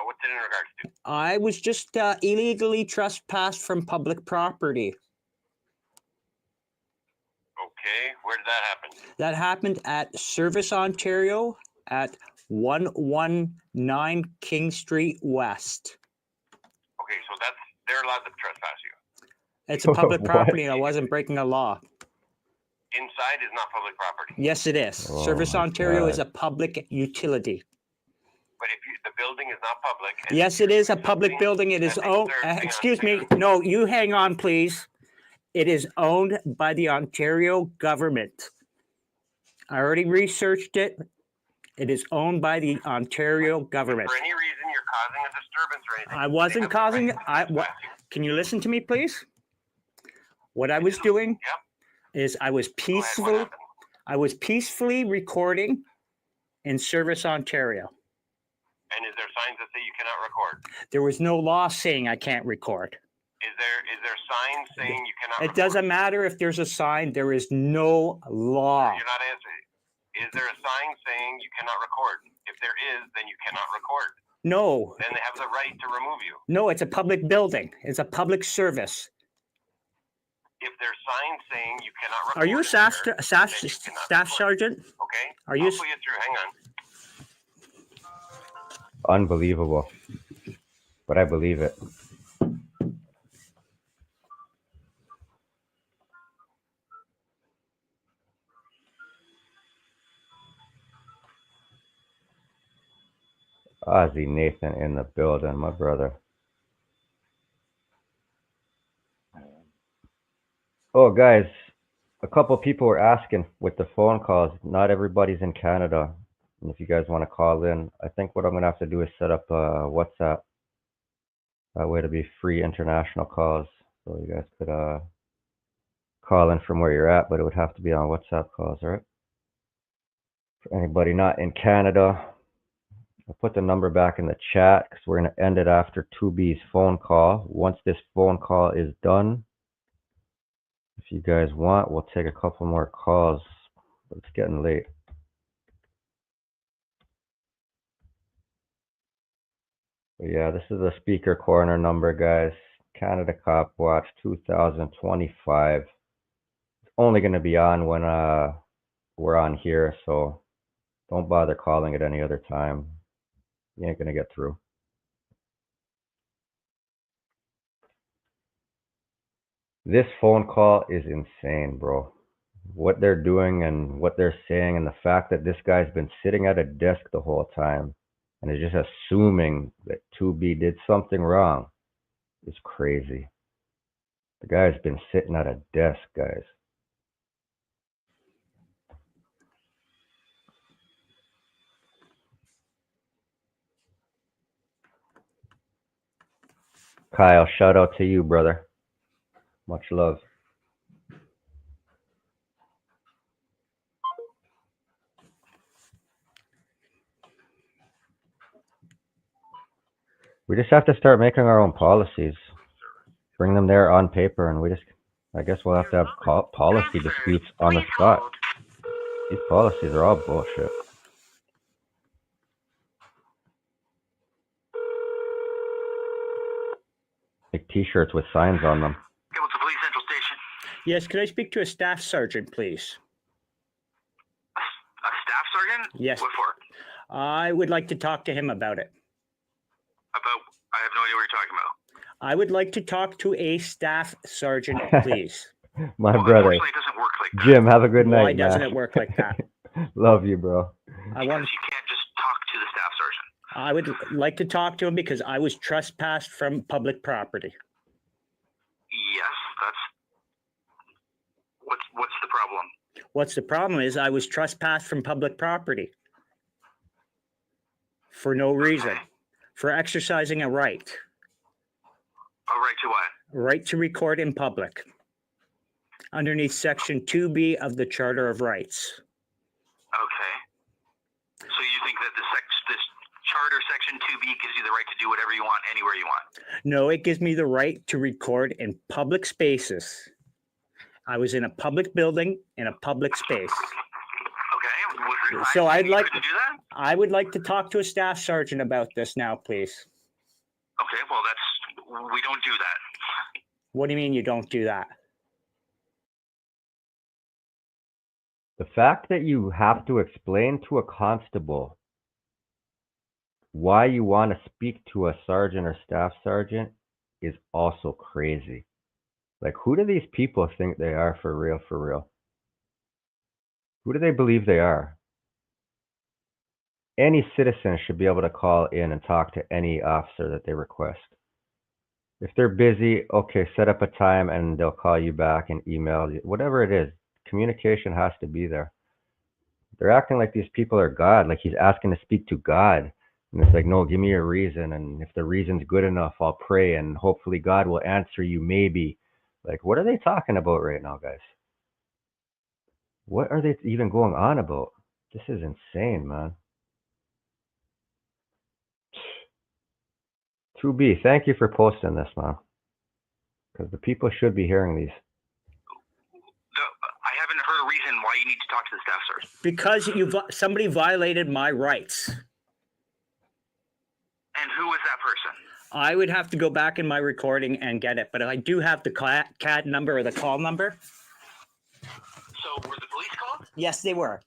What's it in regards to? I was just illegally trespassed from public property. Okay, where did that happen? That happened at Service Ontario at 119 King Street West. Okay, so they're allowed to trespass you. It's a public What? property and I wasn't breaking a law. Inside is not public property. Yes, it is. Oh Service my Ontario is God. a public utility. But if the building is not public. and Yes, it is a public building. It is owned. Excuse me. No, you hang on, please. It is owned by the Ontario government. I already researched it. It is owned by the Ontario government. For any reason you're causing a disturbance or anything. I wasn't causing. Can you listen to me, please? What I was doing is I was peacefully recording in Service Ontario. And is there signs that say you cannot record? There was no law saying I can't record. Is there signs saying you cannot It doesn't matter if there's a sign. There is no law. You're not answering. Is there a sign saying you cannot record? If there is, then you cannot record. No. Then they have the right to remove you. No, it's a public building. It's a public service. If there's signs saying you cannot record. Are you a staff sergeant? Okay. Are you? I'll put you through. Hang on. Unbelievable. But I believe it. Ozzy Nathan in the building, my brother. Oh, guys, a couple of people were asking with the phone calls. Not everybody's in Canada. And if you guys want to call in, I think what I'm going to have to do is set up a WhatsApp. That way to be free international calls. So you guys could call in from where you're at, but it would have to be on WhatsApp calls, all right? For anybody not in Canada, I'll put the number back in the chat because we're going to end it after 2B's phone call. Once this phone call is done, if you guys want, we'll take a couple more calls. But it's getting late. But yeah, this is a speaker corner number, guys. Canada Cop Watch 2025. It's only going to be on when we're on here, so don't bother calling at any other time. You ain't going to get through. This phone call is insane, bro. What they're doing and what they're saying, and the fact that this guy's been sitting at a desk the whole time and is just assuming that 2B did something wrong is crazy. The guy's been sitting at a desk, guys. Kyle, shout out to you, brother. Much love. We just have to start making our own policies. Bring them there on paper, and I guess we'll have to have policy disputes on the spot. These policies are all bullshit. Like t-shirts with signs on them. Yes, could I speak to a staff sergeant, please? A staff sergeant? Yes. What for? I would like to talk to him about it. About? I have no idea what you're talking about. I would like to talk to a staff sergeant, please. My brother. Unfortunately, it doesn't work like that. Jim, have a good night, Why doesn't man. it work like that? Love you, bro. I want. You can't just talk to the staff sergeant. I would like to talk to him because I was trespassed from public property. Yes, that's. What's the problem? What's the problem is I was trespassed from public property for no reason, for exercising a right. A right to what? Right to record in public, underneath Section 2B of the Charter of Rights. Okay. So you think that this Charter Section 2B gives you the right to do whatever you want, anywhere you want? No, it gives me the right to record in public spaces. I was in a public building in a public space. Okay. So I'd like to do that? I would like to talk to a staff sergeant about this now, please. Okay. Well, we don't do that. What do you mean you don't do that? The fact that you have to explain to a constable why you want to speak to a sergeant or staff sergeant is also crazy. Like, who do these people think they are for real, for real? Who do they believe they are? Any citizen should be able to call in and talk to any officer that they request. If they're busy, okay, set up a time and they'll call you back and email you. Whatever it is, communication has to be there. They're acting like these people are God, like he's asking to speak to God. And it's like, no, give me a reason. And if the reason's good enough, I'll pray and hopefully God will answer you maybe. Like, what are they talking about right now, guys? What are they even going on about? This is insane, man. 2B, thank you for posting this, man. Because the people should be hearing these. I haven't heard a reason why you need to talk to the staff sergeant. Because somebody violated my rights. And who is that person? I would have to go back in my recording and get it, but I do have the CAD number or the call number. So were the police called? Yes, they were.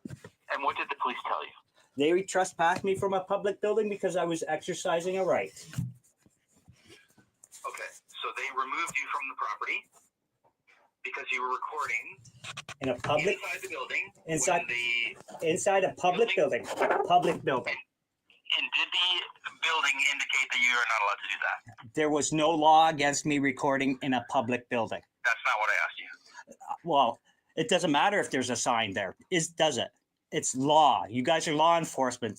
And what did the police tell you? They trespassed me from a public building because I was exercising a right. Okay, so they removed you from the property because you were recording in a public inside the building. Inside a public building. Public building. And did the building indicate that you are not allowed to do that? There was no law against me recording in a public building. That's not what I asked you. Well, It doesn't matter if there's a sign there. Does it? It's law. You guys are law enforcement.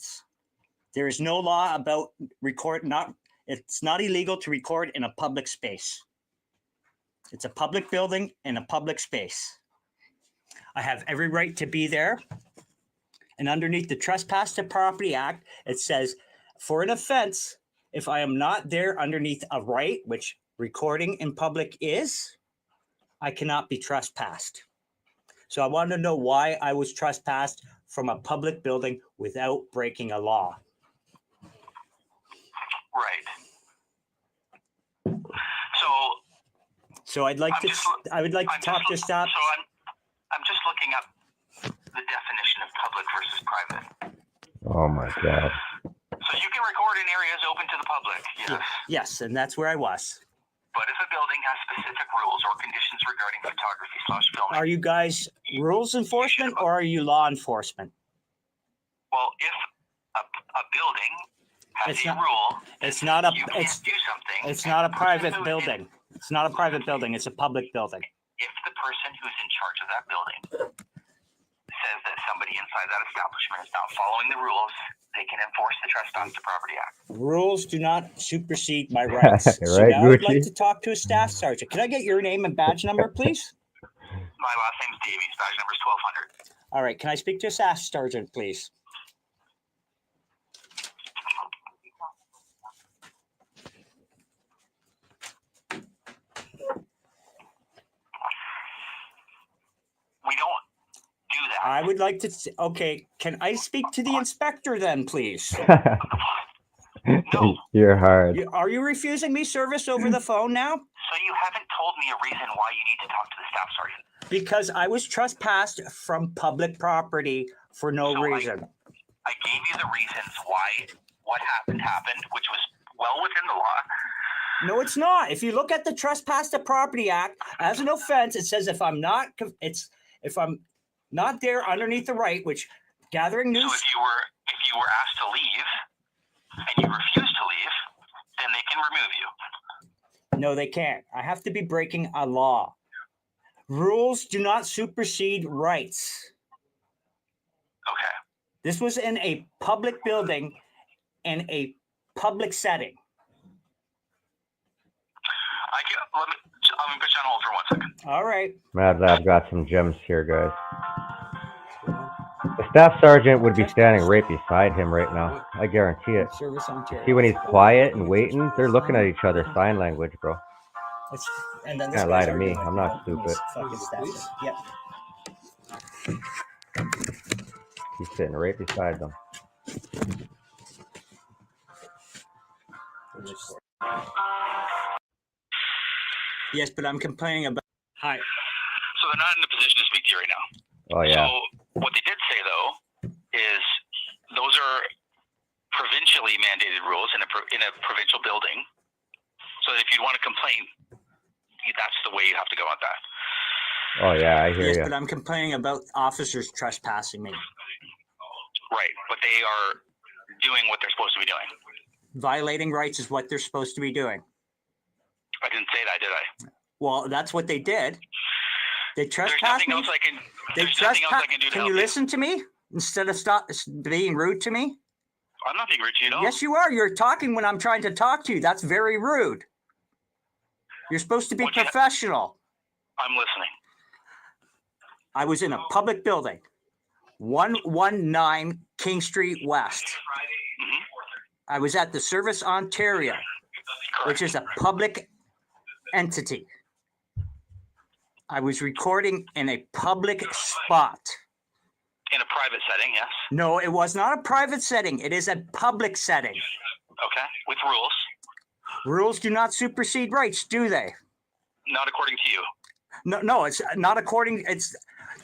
There is no law about it's not illegal to record in a public space. It's a public building in a public space. I have every right to be there. And underneath the Trespass to Property Act, it says, for an offense, if I am not there underneath a right, which recording in public is, I cannot be trespassed. So I wanted to know why I was trespassed from a public building without breaking a law. Right. So I would like to talk to staff. So I'm just looking up the definition of public versus private. Oh my God. So you can record in areas open to the public. Yes. Yes, and that's where I was. But if a building has specific rules or conditions regarding photography/filming. Are you guys rules enforcement or are you law enforcement? Well, if a building has a rule, it's not a you can't do something. It's not a private building. It's not a private building. It's a public building. If the person who's in charge of that building says that somebody inside that establishment is not following the rules, they can enforce the Trespass to Property Act. Rules do not supersede my rights. Right, So now I'd like Gucci? to talk to a staff sergeant. Can I get your name and badge number, please? My last name's Davies. Badge number is 1200. All right. Can I speak to a staff sergeant, please? We don't do that. I would like to. Okay. Can I speak to the inspector then, please? You're hard. Are you refusing me service over the phone now? So you haven't told me a reason why you need to talk to the staff sergeant. Because I was trespassed from public property for no reason. I gave you the reasons why what happened, which was well within the law. No, it's not. If you look at the Trespass to Property Act, as an offense, it says if I'm not there underneath the right, which gathering news. So if you were asked to leave and you refuse to leave, then they can remove you. No, they can't. I have to be breaking a law. Rules do not supersede rights. Okay. This was in a public building in a public setting. Let me put you on hold for 1 second. All right. Mad Lab got some gems here, guys. The staff sergeant would be standing right beside him right now. I guarantee it. See, when he's quiet and waiting, they're looking at each other sign language, bro. And then Can't lie to me. I'm not stupid. Yep. He's sitting right beside them. Yes, but I'm complaining about. Hi. So they're not in a position to speak to you right now. Oh yeah. So what they did say though is those are provincially mandated rules in a provincial building. So if you want to complain, that's the way you have to go at that. Oh yeah, I hear Yes, you. but I'm complaining about officers trespassing me. Right, but they are doing what they're supposed to be doing. Violating rights is what they're supposed to be doing. I didn't say that, did I? Well, that's what they did. They There's trespassed nothing me. else I can. They There's nothing else I can do to Can help you listen to me instead of stop being rude to me? I'm not being rude to you at all. Yes, you are. You're talking when I'm trying to talk to you. That's very rude. You're supposed to be professional. I'm listening. I was in a public building, 119 King Street West. I was at the Service Ontario, which is a public entity. I was recording in a public spot. In a private setting, yes. No, it was not a private setting. It is a public setting. Okay, with rules. Rules do not supersede rights, do they? Not according to you. No, it's not according. It's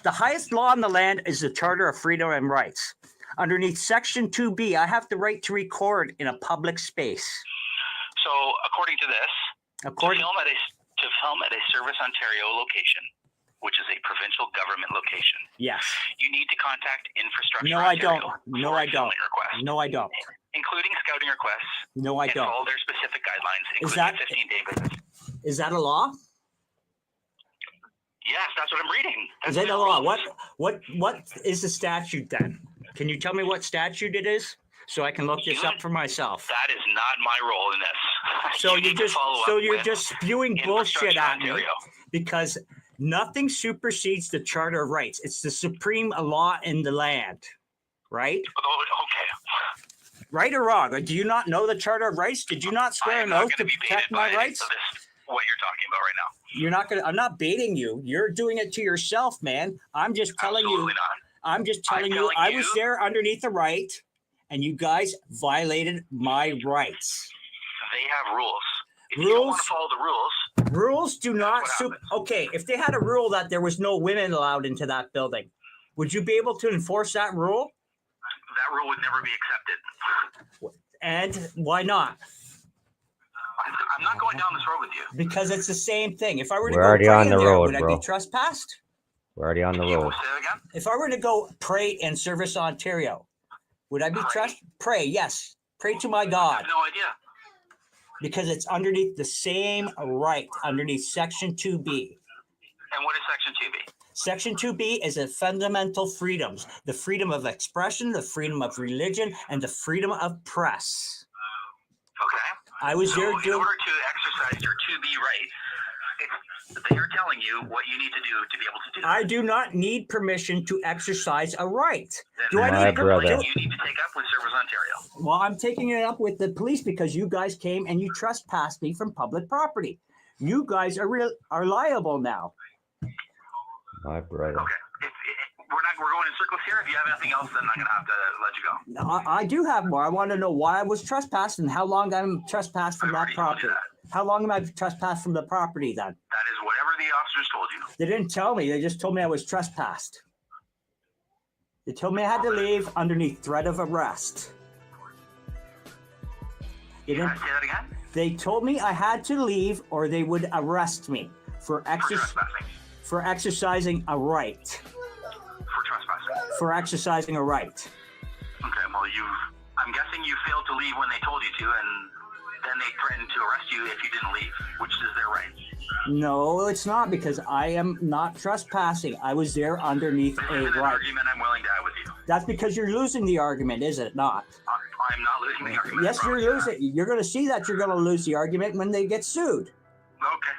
the highest law in the land is the Charter of Freedom and Rights. Underneath Section 2B, I have the right to record in a public space. So, according to this, to film at a Service Ontario location, which is a provincial government location, Yes. you need to contact Infrastructure No, I Ontario don't. for No, a I don't. filming request, No, I don't. including scouting requests. No, I and don't. follow their specific guidelines, Is including that- a 15-day visit. Is that a law? Yes, that's what I'm reading. Is that the law? What is the statute then? Can you tell me what statute it is so I can look this up for myself? That is not my role in this. So You you're need to follow up just with spewing bullshit Infrastructure at me Ontario. because nothing supersedes the Charter of Rights. It's the supreme law in the land, right? Oh, okay. Right or wrong? Or do you not know the Charter of Rights? Did you not swear an oath to protect my rights? What you're talking about right now. You're not gonna. I'm not baiting you. You're doing it to yourself, man. I'm just telling Absolutely you. not. I'm just telling you. I was there underneath the right, and you guys violated my rights. They have rules. If you don't want Rules. to follow the rules, Rules do not. Okay, if they had a rule that there was no women allowed into that building, would you be able to enforce that rule? that rule would never be accepted. And why not? I'm not going down this road with you. Because it's the same thing. If I were to We're go already pray on in the there, road, would I bro. be trespassed? We're already on the road. If I were to go pray in Service Ontario, would I be pray? Yes. Pray to my God. I have no idea. Because it's underneath the same right, underneath Section 2B. And what is Section 2B? Section 2B is a fundamental freedoms, the freedom of expression, the freedom of religion, and the freedom of press. Okay. I was there in order to exercise your 2B right, they're telling you what you need to do to be able to do that. I do not need permission to exercise a right. Then Do I My need brother. permission? you need to take up with Service Ontario. Well, I'm taking it up with the police because you guys came and you trespassed me from public property. You guys are liable now. My brother. We're going in circles here. If you have anything else, then I'm going to have to let you go. No, I do have more. I want to know why I was trespassed and how long I'm trespassed from that property. How long am I trespassed from the property then? That is whatever the officers told you. They didn't tell me. They just told me I was trespassed. They told me I had to leave underneath threat of arrest. They didn't- Say that again? They told me I had to leave or they would arrest me for exercising a right. For trespassing. For exercising a right. Okay, well, I'm guessing you failed to leave when they told you to, and then they threatened to arrest you if you didn't leave, which is their right. No, it's not because I am not trespassing. I was there underneath a This is an right. argument I'm willing to have with you. That's because you're losing the argument, is it not? I'm not losing the argument. Yes, you're losing. You're going to see that you're going to lose the argument when they get sued. Okay.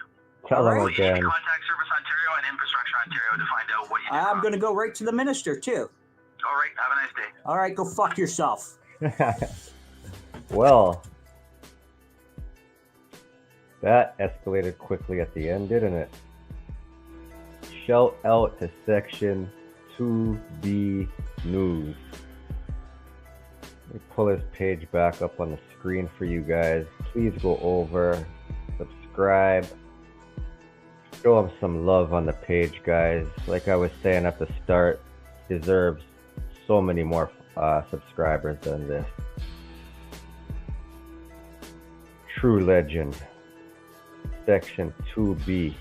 Tell them Well, you need to again. contact Service Ontario and Infrastructure Ontario to find out what you did. I'm going to go right to the minister, too. All right, have a nice day. All right, go fuck yourself. Well, that escalated quickly at the end, didn't it? Shout out to Section 2B News. Let me pull his page back up on the screen for you guys. Please go over, subscribe, show him some love on the page, guys. Like I was saying at the start, deserves so many more subscribers than this. True legend. Section 2B.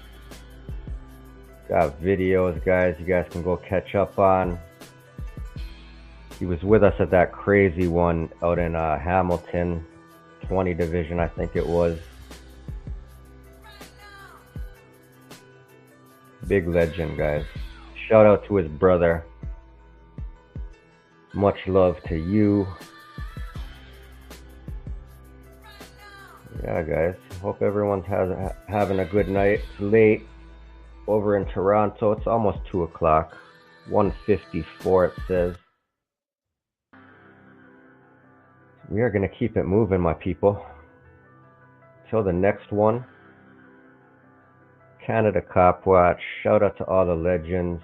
Got videos, guys, you guys can go catch up on. He was with us at that crazy one out in Hamilton, 20 Division, I think it was. Big legend, guys. Shout out to his brother. Much love to you. Yeah, guys. Hope everyone's having a good night. It's late over in Toronto. It's almost 2 o'clock. 1:54 it says. We are going to keep it moving, my people. Till the next one. Canada Cop Watch. Shout out to all the legends.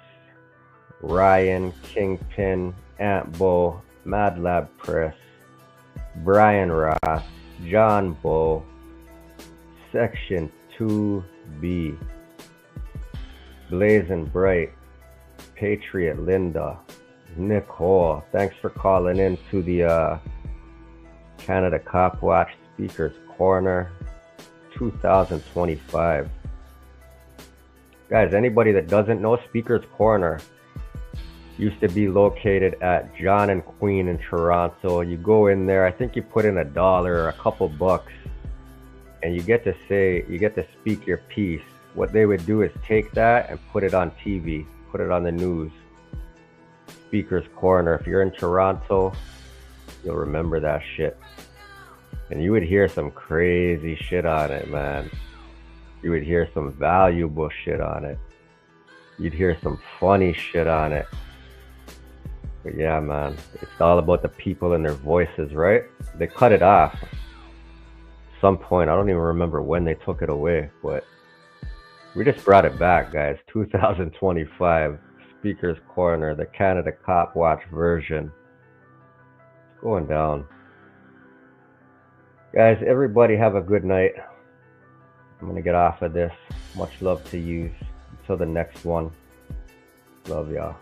Ryan, Kingpin, Ant Bo, Mad Lab Press, Brian Ross, John Bo, Section 2B, Blazing Bright, Patriot Linda, Nicole. Thanks for calling in to the Canada Cop Watch Speakers Corner 2025. Guys, anybody that doesn't know, Speakers Corner used to be located at John and Queen in Toronto. You go in there, I think you put in $1 or a couple bucks, and you get to speak your piece what they would do is take that and put it on TV, put it on the news. Speaker's Corner. If you're in Toronto, you'll remember that shit. And you would hear some crazy shit on it, man. You would hear some valuable shit on it. You'd hear some funny shit on it. But yeah, man, it's all about the people and their voices, right? They cut it off. Some point, I don't even remember when they took it away, but we just brought it back, guys. 2025, Speaker's Corner, the Canada Cop Watch version. It's going down. Guys, everybody have a good night. I'm gonna get off of this. Much love to you. Until the next one. Love y'all.